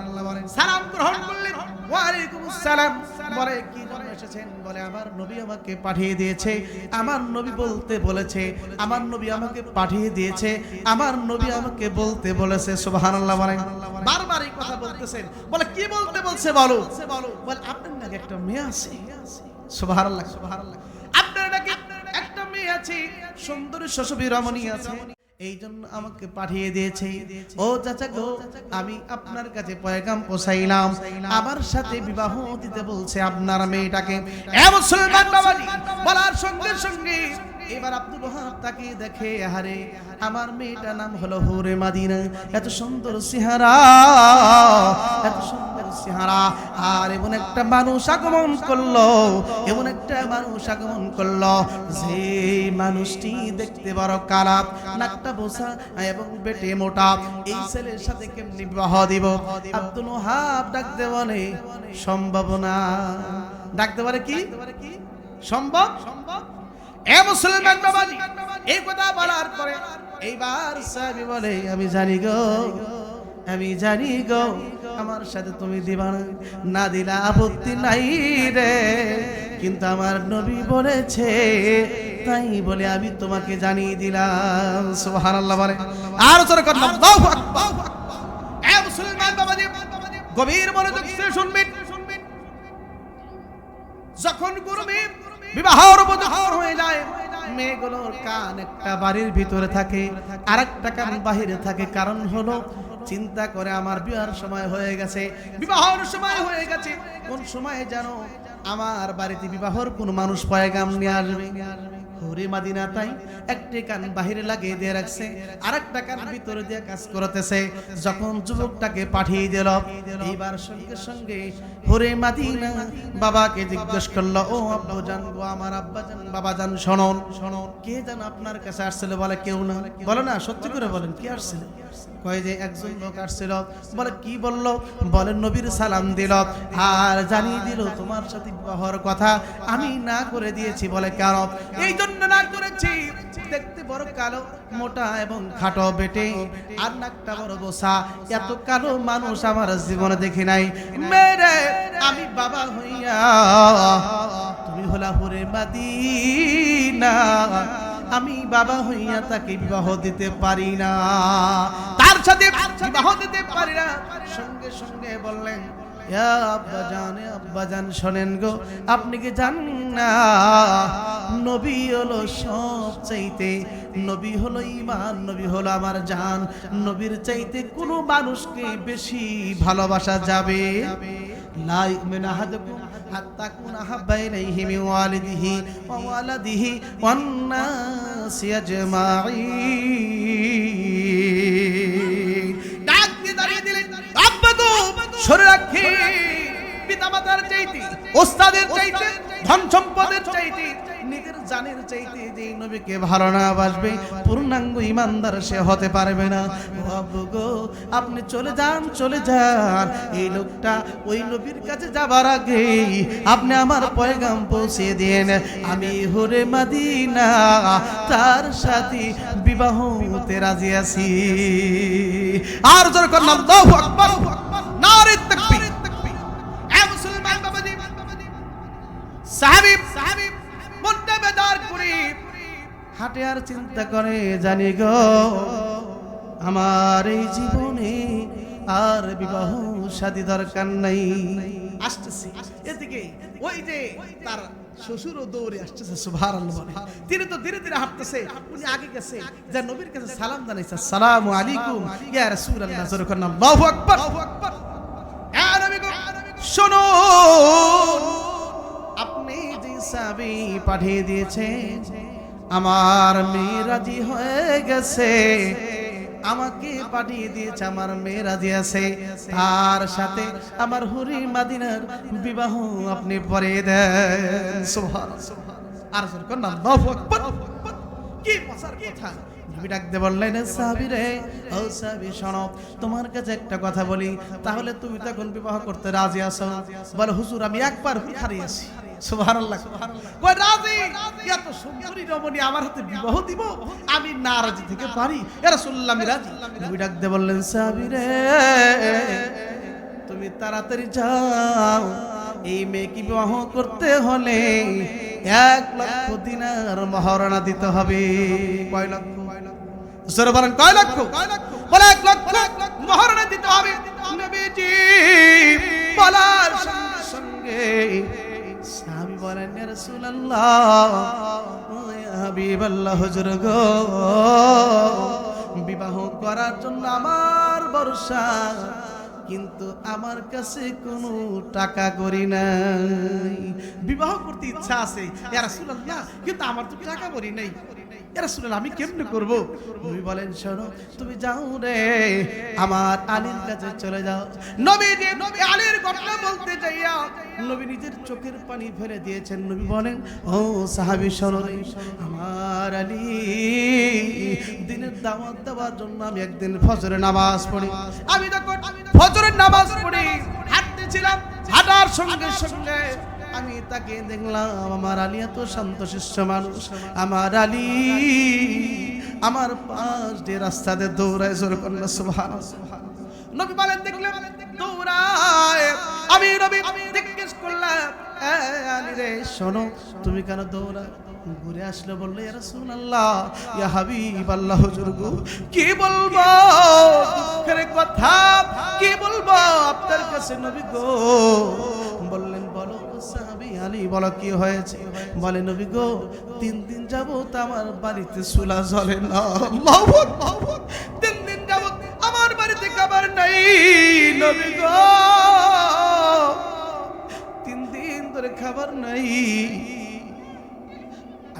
সালাম গ্রহণ করলেন, ওয়ালাইকুম আসসালাম। বলে কি জন্য এসেছেন? বলে আমার নবী আমাকে পাঠিয়ে দিয়েছে, আমার নবী বলতে বলেছে, আমার নবী আমাকে পাঠিয়ে দিয়েছে, আমার নবী আমাকে বলতে বলেছে। সুবহানাল্লাহ বলেন। বারবার এই কথা বলতেছেন। বলে কি বলতে বলছে বলো? বলে আপনার নাকি একটা মেয়ে আছে। সুবহানাল্লাহ। সুবহানাল্লাহ। আপনার নাকি একটা মেয়ে আছে, সুন্দরী সুশোভী রমণী আছে, এই জন্য আমাকে পাঠিয়ে দিয়েছে। ও চাচা গো, আমি আপনার কাছে পয়গাম পৌঁছাইলাম, আমার সাথে বিবাহ দিতে বলছে আপনার মেয়েটাকে। এ মুসলমান বাবাজি, বলার সঙ্গে সঙ্গে এবার আব্দুল ওহাব তাকে দেখে, আরে আমার মেয়েটার নাম হলো হুরে মাদিনা, এত সুন্দর চেহারা, এত সুন্দর চেহারা, আর এমন একটা মানুষ আগমন করলো, এমন একটা মানুষ আগমন করলো যে মানুষটি দেখতে বড় কালা, নাকটা বোসা এবং বেটে মোটা, এই ছেলের সাথে কেমনি বিবাহ দিব? আব্দুল ওহাব ডাকতে বলে সম্ভব না। ডাকতে পারে কি সম্ভব? এ মুসলমান বাবাজি, এই কথা বলার পরে এইবার সাহাবী বলে, আমি জানি গো, আমি জানি গো আমার সাথে তুমি দিবা না দিলা আপত্তি নাই রে, কিন্তু আমার নবী বলেছে তাই বলে আমি তোমাকে জানিয়ে দিলাম। সুবহানাল্লাহ বলে আর জোরে করে আল্লাহু আকবার। এ মুসলমান বাবাজি গভীর মনোযোগ দিয়ে শুনবেন। যখন গরমে বিবাহের উপযুক্ত হয়ে যায়, মেয়েগুলোর কান একটা বাড়ির ভিতরে থাকে আর একটা কান বাহিরে থাকে। কারণ হলো চিন্তা করে আমার বিবাহের সময় হয়ে গেছে, বিবাহের সময় হয়ে গেছে, কোন সময় জানো আমার বাড়িতে বিবাহের কোন মানুষ পয়গাম নিয়ে আসবে। হুরে মাদিনা তাই একটা কান বাহিরে লাগিয়ে দিয়ে রাখছে আর একটা কান ভিতরে দিয়ে কাজ করতেছে। যখন যুবকটাকে পাঠিয়ে দিল, এইবার সঙ্গে সঙ্গে হুরে মাদিনা বাবাকে জিজ্ঞেস করলো, ও আব্বাজান গো, আমার আব্বাজান বাবাজান শুনুন, কে যেন আপনার কাছে আসছিল? বলে কেউ না। বলো না, সত্যি করে বলেন কে আসছিল? কয় যে একজন লোক আসছিল। বলে কি বললো? বলে নবীর সালাম দিল আর জানিয়ে দিল তোমার সাথে বিবাহের কথা আমি না করে দিয়েছি। বলে কেন? এই জন্য না করেছি, দেখতে বড় কালো মোটা এবং খাটো বেটে আর নাকটা বড় গোসা, এত কালো মানুষ আমার জীবনে দেখি নাই। মেরে আমি বাবা হইয়া তুমি হলা হুরে মাদিনা, আমি বাবা হইয়া তাকে বিবাহ দিতে পারি না, তার সাথে বিবাহ দিতে পারি না। সঙ্গে সঙ্গে বললেন, আব্বাজান শোনেন গো, আপনি কি জানেন না নবী হলো সব চাইতে, নবী হলো ঈমান, নবী হলো আমার জান, নবীর চাইতে কোনো মানুষকে বেশি ভালোবাসা যাবে লা ইউমিনু আহাদুকুম হাত্তা কুনা হাব্বা ইলাইহি মিন ওয়ালিদিহি ওয়া ওয়ালাদিহি ওয়ান নাসি আজমাইন। ডাক দিয়ে দাঁড়িয়ে দিলেন, আব্বা গো সরে রাখি, পিতামাতার চাইতে, ওস্তাদের চাইতে, ধন সম্পদের চাইতে, নিজের জানের চাইতে যে নবীকে ভালো না বাসবে পূর্ণাঙ্গ ইমানদার সে হতে পারবে না। আব্বু গো আপনি চলে যান, চলে যান, এই লোকটা ওই নবীর কাছে যাবার আগে আপনি আমার পয়গাম পৌঁছে দেন, আমি হুরে মাদিনা তার সাথে বিবাহ হতে রাজি আছি। আর জোরে করুন আল্লাহু আকবার, নারে তাকবীর। এ মুসলমান বাবাজি, সাহাবী মনটা বেদার করে হাঁটে আর চিন্তা করে, জানি গো আমার এই জীবনে আর বিবাহ শাদী দরকার নাই। আসতেছি এদিকে, ওই যে তার শ্বশুরও দৌড়ে আসতেছে, সুবহানাল্লাহ। তিনি তো ধীরে ধীরে হাঁটতেছে, উনি আগে গেছে, যে নবীর কাছে সালাম জানাইছে, আসসালামু আলাইকুম ইয়া রাসূলুল্লাহ। জোরে করুন আল্লাহু আকবার। ইয়া নবী গো শুনুন, আপনি যে সাহাবী পাঠিয়ে দিয়েছেন, আমার মেয়ে রাজি হয়ে গেছে, আমাকে পাঠিয়ে দিয়েছে, আমার মেয়ে রাজি আছে, তার সাথে আমার হুরি মাদিনার বিবাহ আপনি পড়িয়ে দেন। সুবহানাল্লাহ। আর জোরে করুন আল্লাহু আকবার। কি মজার কথা! নবী ডাকতে বললেন, সাহাবী রে, ও সাহাবী শোনো, তোমার কাছে একটা কথা বলি, তাহলে তুমি তো এখন বিবাহ করতে রাজি আছো? বলে হুজুর আমি একবার হারিয়ে আছি। সুবহানাল্লাহ। কই রাজি? এত সুন্দরী রমণী আমার হাতে বিবাহ দিব, আমি না রাজি থেকে পারি? ইয়া রাসূলুল্লাহ আমি রাজি। নবী ডাকতে বললেন, সাহাবী রে তুমি তাড়াতাড়ি যাও, এই মেয়েকে বিবাহ করতে হলে 1 লক্ষ দিনার মহারণা দিতে হবে। কয় লক্ষ? জোরে বলেন কয় লক্ষ? বলে 1 লক্ষ মহারণা দিতে হবে। নবীজি বলার সঙ্গে সঙ্গে সাহাবী বলেন, ইয়া রাসূলুল্লাহ, ইয়া হাবিবাল্লাহ, হুজুর গো বিবাহ করার জন্য আমার ভরসা, কিন্তু আমার কাছে কোনো টাকা করি নাই। বিবাহ করতে ইচ্ছা আছে ইয়া রাসূলুল্লাহ, কিন্তু আমার তো টাকা করি নাই। ইয়া রাসূলুল্লাহ আমি কেমনে করব? নবী বলেন, শোনো তুমি যাও রে, আমার আলীর কাছে চলে যাও। নবী যে আলীর ঘটনা বলতে যাইয়া নবী নিজের চোখের পানি ফেলে দিয়েছেন। নবী বলেন, ও সাহাবী শোনো, আমার আলী দিনের দাওয়াত দেওয়ার জন্য আমি একদিন ফজরের নামাজ পড়ি। আমি যখন ফজরের নামাজ পড়ি হাঁটতেছিলাম, হাঁটার সঙ্গে সঙ্গে আমি তাকে দেখলাম, আমার আলী এত শান্তশিষ্ট মানুষ, আমার আলী আমার পাশ দিয়ে রাস্তাতে দৌড়ায়। জোরে করুন সুবহানাল্লাহ। নবী বলেন দেখলাম দৌড়ায়, আমি নবী জিজ্ঞেস করলাম আলী রে শোনো তুমি কেন দৌড়াও? ঘুরে আসলে বললে ইয়া রাসূলুল্লাহ ইয়া হাবিবাল্লাহ হুজুর গো কি বলবো দুঃখের কথা, কি বলবো আপনার কাছে নবী গো। বললেন বলো সাহাবী আলী বলো কি হয়েছে? বলে নবী গো 3 দিন যাবত আমার বাড়িতে চুলা জ্বলে না। আল্লাহু আকবার। 3 দিন যাবত আমার বাড়িতে খাবার নাই নবী গো, 3 দিন ধরে খাবার নাই।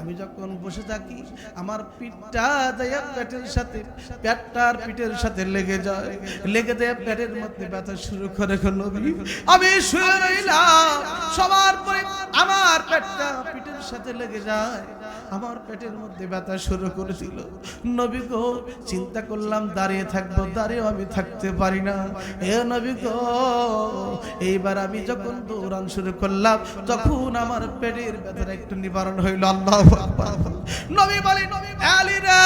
আমি যখন বসে থাকি আমার পিঠটা যায় পেটের সাথে, পেটটার পিঠের সাথে লেগে যায়, লেগে যায় পেটের মধ্যে ব্যথা শুরু করে নবী। আমি শুয়ে রইলাম, সবার পরে আমার পেটটা পিঠের সাথে লেগে যায়, আমার পেটের মধ্যে ব্যথা শুরু করে দিল। নবী গো চিন্তা করলাম দাঁড়িয়ে থাকবো, দাঁড়িয়েও আমি থাকতে পারি না। হে নবী গো এইবার আমি যখন দৌড়ান শুরু করলাম তখন আমার পেটের ব্যথাটা একটু নিবারণ হইল। আল্লাহু আকবার। নবী বলে আলী রে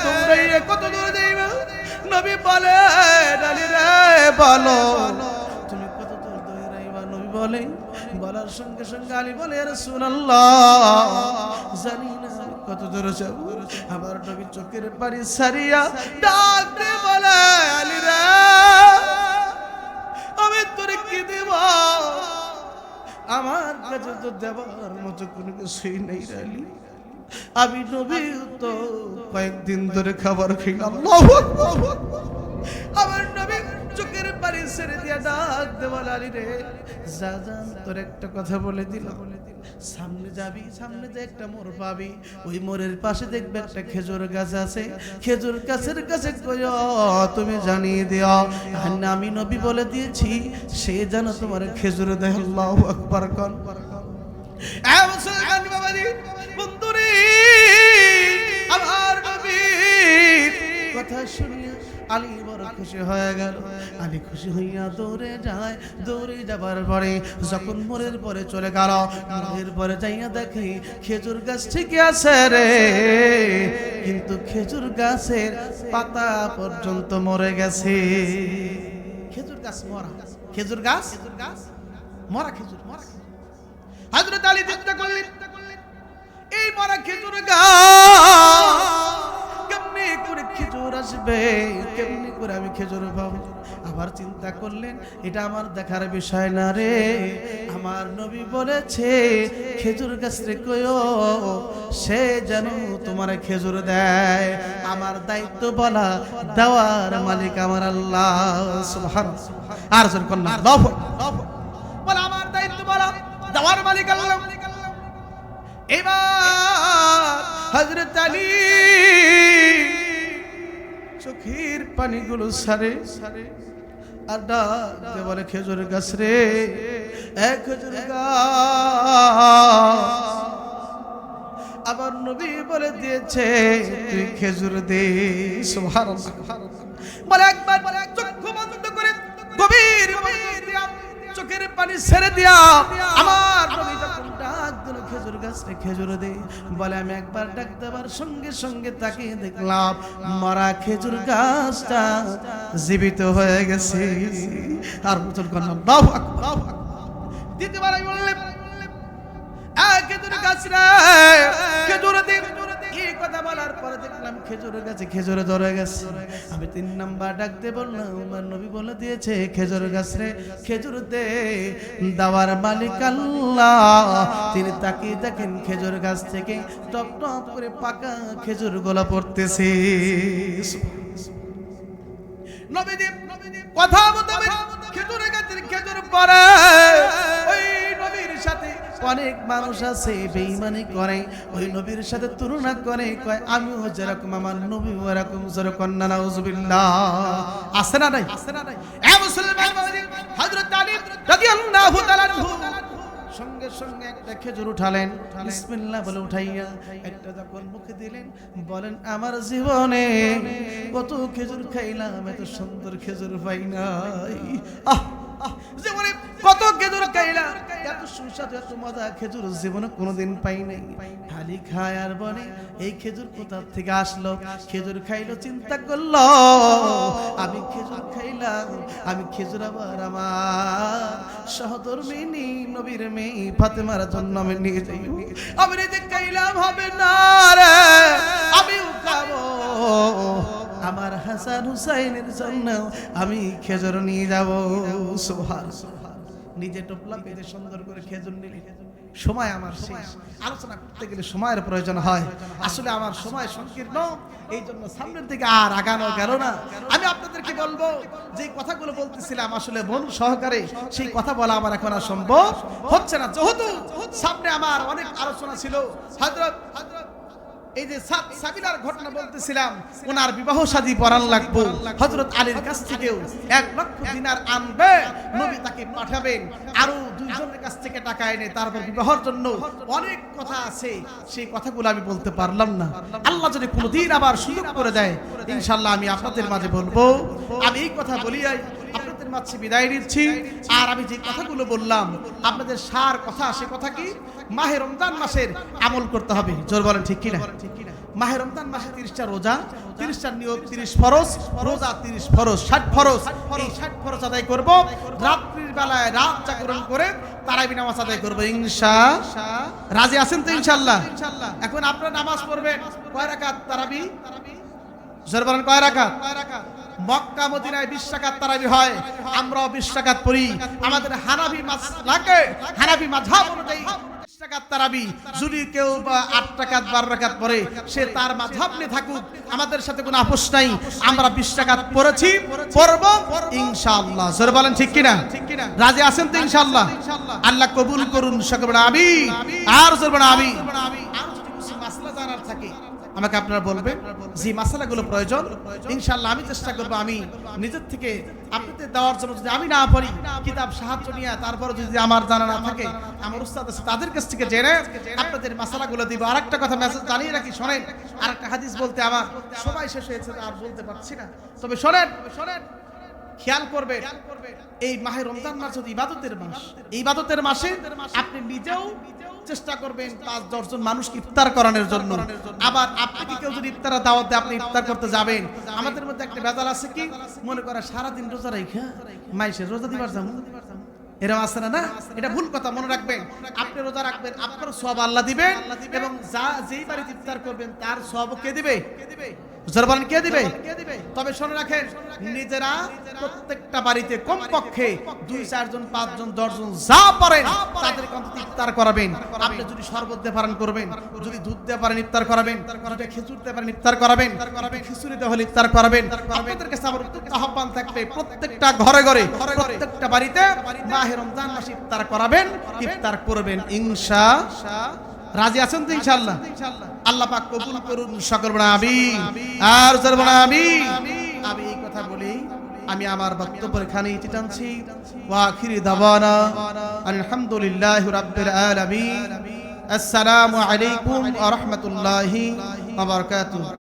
তোমরা কত দূর যাইবে? নবী বলে আলী রে বলো তুমি কত দূর দৌড়াইবা? নবী বলে, বলার সঙ্গে সঙ্গে আলী বলে ইয়া রাসূলুল্লাহ জানি না কত দূর যাব। আমার নবী চোখের পানি সারিয়া ডাক দিয়ে বলে আলী রে আমি তোরে কি দেব? আমার কাছে তো দেবার মতো কোনো কিছুই নেই রে আলী। আমি নবী তো কয়েকদিন ধরে খাবার খাইলাম। আল্লাহু আকবার। আমার নবী চোখের পানি ছেড়ে দিয়া ডাক দে বলে আলী রে যা যা তোর একটা কথা বলে দিলাম, সামনে যাবি, সামনে যে একটা মোড় পাবি, ওই মোড়ের পাশে দেখবে একটা খেজুর গাছ আছে, খেজুর গাছের কাছে কইও তুমি জানিয়ে দিও আমি নবী বলে দিয়েছি সে যেন তোমার খেজুর দেয়। আল্লাহু আকবার। কোন মুসলমান বাবাজি বন্ধুরে আমার নবী কথা শুনিয়া আলী বড় খুশি হয়ে গেল। আলী খুশি হইয়া দৌড়ে যায়, দৌড়ে যাবার পরে যখন মোড়ের পরে চলে গেল, মোড়ের পরে যাইয়া দেখে খেজুর গাছ ঠিকই আছে রে, কিন্তু খেজুর গাছের পাতা পর্যন্ত মরে গেছে। খেজুর গাছ মরা, খেজুর গাছ মরা, খেজুর মরা। হযরত আলী চিন্তা করলেন এই মরা খেজুর গাছ কেমনি করে খেজুর আসবে, কেমনি করে আমি খেজুর পাবো? আবার চিন্তা করলেন এটা আমার দেখার বিষয় না রে, আমার নবী বলেছে খেজুর গাছ রে কইও সে যেন তোমার খেজুর দেয়, আমার দায়িত্ব বলা দেওয়ার মালিক আমার আল্লাহ সুবহানাল্লাহ। আর যখন কন্যা আল্লাহু আকবার বলে আমার দায়িত্ব বলা দেওয়ার মালিক আল্লাহ। এবার হযরত আলী চোখের পানিগুলো সারে আর ডাক বলে খেজুর গাছ রে এক খেজুর গাছ আবার নবী বলে দিয়েছে তুই খেজুর দে। সুবহানাল্লাহ। বলে একবার চক্ষু বন্ধ করে গভীর চোখের পানি ছেড়ে দিয়া আমার নবী যখন ডাক দিল খেজুর গাছ রে খেজুর দে, বলে আমি একবার ডাক দেবার সঙ্গে সঙ্গে তাকে দেখলাম মরা খেজুর গাছটা জীবিত হয়ে গেছে। আর বলছেন আল্লাহু আকবার। দ্বিতীয়বার আমি বললাম খেজুর গাছ রে খেজুর দে, এই কথা বলার পরে দেখলাম খেজুর গাছে খেজুর ধরে গেছে। আমি 3 নাম্বার ডাকতে বললাম আমার নবী বলে দিয়েছে খেজুর গাছ রে খেজুর দে, দাওয়ার মালিক আল্লাহ তিনি তাকিয়ে দেখেন খেজুর গাছ থেকে টপ টপ করে পাকা খেজুর গোলা পড়তেছে। নবীজি কথা মোতাবেক খেজুর গাছের খেজুর পড়ে। ওই নবীর সাথে অনেক মানুষ আছে বেঈমানি করে, ওই নবীর সাথে তুলনা করে, কয় আমিও যেরকম আমার নবী ওরকম যেরকম নাউজুবিল্লাহ। আছে না নাই? এ মুসলমান হযরত আলী রাদিয়াল্লাহু তাআলা সঙ্গে সঙ্গে একটা খেজুর উঠালেন, বিসমিল্লাহ বলে উঠাইয়া একটা যখন মুখে দিলেন বলেন আমার জীবনে কত খেজুর খাইলাম এত সুন্দর খেজুর পাই নাই। জীবনে কত খেজুর খাইলা, এত সুস্বাদু এত মজা খেজুর জীবনে কোনোদিন পাই নাই। খালি খায় আর বলে এই খেজুর কোথা থেকে আসলো। খেজুর খাইলো, চিন্তা করলো আমি খেজুর খাইলাম, আমি খেজুর আবার আমার সহধর্মিনী নবীর মেয়ে ফাতেমার জন্য আমি নিয়ে যাই। আমি নিজে খাইলাম হবে না রে, আমিও খাবো আমার হাসান হুসাইনের জন্য আমি খেজুর নিয়ে যাব। সুবহানাল্লাহ। নিজে টোপলা বেঁধে সুন্দর করে খেজুর নিলে। সময় আমার শেষ, আলোচনা করতে গেলে সময়ের প্রয়োজন হয়। আসলে আমার সময় সংকীর্ণ, এই জন্য সামনের দিকে আর আগানো গেল না। আমি আপনাদেরকে বলবো যে কথাগুলো বলতেছিলাম আসলে মন সহকারে সেই কথা বলা আমার এখন আর সম্ভব হচ্ছে না, যেহেতু সামনে আমার অনেক আলোচনা ছিল। হযরত এই যে সাবিলার ঘটনা বলতেছিলাম, ওনার বিবাহ শাদী পড়ান লাগবে। হযরত আলীর কাছ থেকেও 1 লক্ষ দিনার আনবে, নবী তাকে পাঠাবেন। আরো 2 জনের কাছ থেকে টাকা এনে তারপর বিবাহের জন্য অনেক কথা আছে, সেই কথাগুলো আমি বলতে পারলাম না। আল্লাহ যদি কোনোদিন আবার সুযোগ করে দেয় ইনশাআল্লাহ আমি আপনাদের মাঝে বলবো। আমি এই কথা বলিয়াই আপনাদের মাঝে বিদায় নিচ্ছি। আর আমি যে কথাগুলো বললাম আপনাদের সার কথা, সে কথা কি মাহে রমজান মাসের আমল করতে হবে। জোর বলেন ঠিক কিনা? মাহে রমজান মাসে 30টা রোজা, 30টা নিয়ত, 30 ফরজ, রোজা 30 ফরজ, 60 ফরজ। এই 60 ফরজ আদায় করব, রাত্রির বেলায় রাত জাগরণ করে তারাবি নামাজ আদায় করব ইনশাআল্লাহ। রাজি আছেন তো ইনশাআল্লাহ? এখন আপনারা নামাজ পড়বেন কয় রাকাত তারাবি? জোর বলেন কয় রাকাত? মক্কা মদিনায় 20 রাকাত তারাবি হয়, আমরাও 20 রাকাত পড়ি। আমাদের হানাফি মাযহাবে, হানাফি মাযহাব অনুযায়ী 20 রাকাত তারাবি। যদি কেউ 8 রাকাত 12 রাকাত পড়ে সে তার মাযহাব নিয়ে থাকুক, আমাদের সাথে কোনো আপোষ নাই। আমরা 20 রাকাত পড়েছি, পড়ব ইনশাআল্লাহ। জোর বলেন ঠিক কিনা? রাজি আছেন তো ইনশাআল্লাহ? আল্লাহ কবুল করুন, সকলে বলেন আমিন। আর জোর বলেন আমিন। আর যদি কিছু মাসলা জানার থাকে আমাকে আপনারা বলবেন, যে মাসালাগুলো প্রয়োজন ইনশাআল্লাহ আমি চেষ্টা করব আমি নিজের থেকে আপনাদের দেওয়ার জন্য। যদি আমি না পারি কিতাব সাহায্য নিয়ে, তারপরে যদি আমার জানা না থাকে আমার উস্তাদ আছে তাদের কাছ থেকে জেনে আপনাদের মাসালাগুলো দিব। আরেকটা কথা মেসেজ জানিয়ে রাখি, শোনেন। আরেকটা হাদিস বলতে আমার সময় শেষ হয়েছে, আর বলতে পারছি না, তবে শোনেন খেয়াল করবেন। এই মাহে রমজান মাস হচ্ছে ইবাদতের মাস। এই ইবাদতের মাসে আপনি নিজেও চেষ্টা করবেন 5-10 জন মানুষকে ইফতার করানোর জন্য। আবার আপনাকে কেউ যদি ইফতারের দাওয়াত দেয় আপনি ইফতার করতে যাবেন। আমাদের মধ্যে একটা ভেজাল আছে কি, মনে করে সারাদিন রোজা রাখা মাইশের রোজা দিবার যাবো, এরকম আছে না? এটা ভুল কথা, মনে রাখবেন। আপনি রোজা রাখবেন, আপনার সওয়াব আল্লাহ দিবেন, এবং যেই বাড়িতে ইফতার করবেন তার সওয়াব কে দিবে? জরবান কে দিবে? তবে শুনে রাখেন, নিজেরা প্রত্যেকটা বাড়িতে কমপক্ষে 2-4 জন 5 জন 10 জন যা পারেন তাদেরকে অন্তত ইফতার করাবেন। আপনি যদি শরবত দিয়ে পারেন করবেন, যদি দুধ দিয়ে পারেন ইফতার করাবেন, যদি খেজুর দিয়ে পারেন ইফতার করাবেন, খিচুড়ি দিয়ে হলে ইফতার করাবেন। আপনাদের কাছে আমার আহ্বান থাকবে প্রত্যেকটা ঘরে ঘরে, প্রত্যেকটা বাড়িতে মাহে রমজান মাসে ইফতার করাবেন, ইফতার করবেন ইনশাআল্লাহ। রাজি আছেন তো ইনশাআল্লাহ? আল্লাহ পাক কবুল করুন, সকল বলেন আমিন। আর জোরে বলেন আমিন। আমি এই কথা বলি আমি আমার বক্তব্য এখানে টানছি। ওয়া আখিরি দাওয়ানা আলহামদুলিল্লাহি রাব্বিল আলামিন। আসসালামু আলাইকুম ওয়া রাহমাতুল্লাহি ওয়া বারাকাতুহু।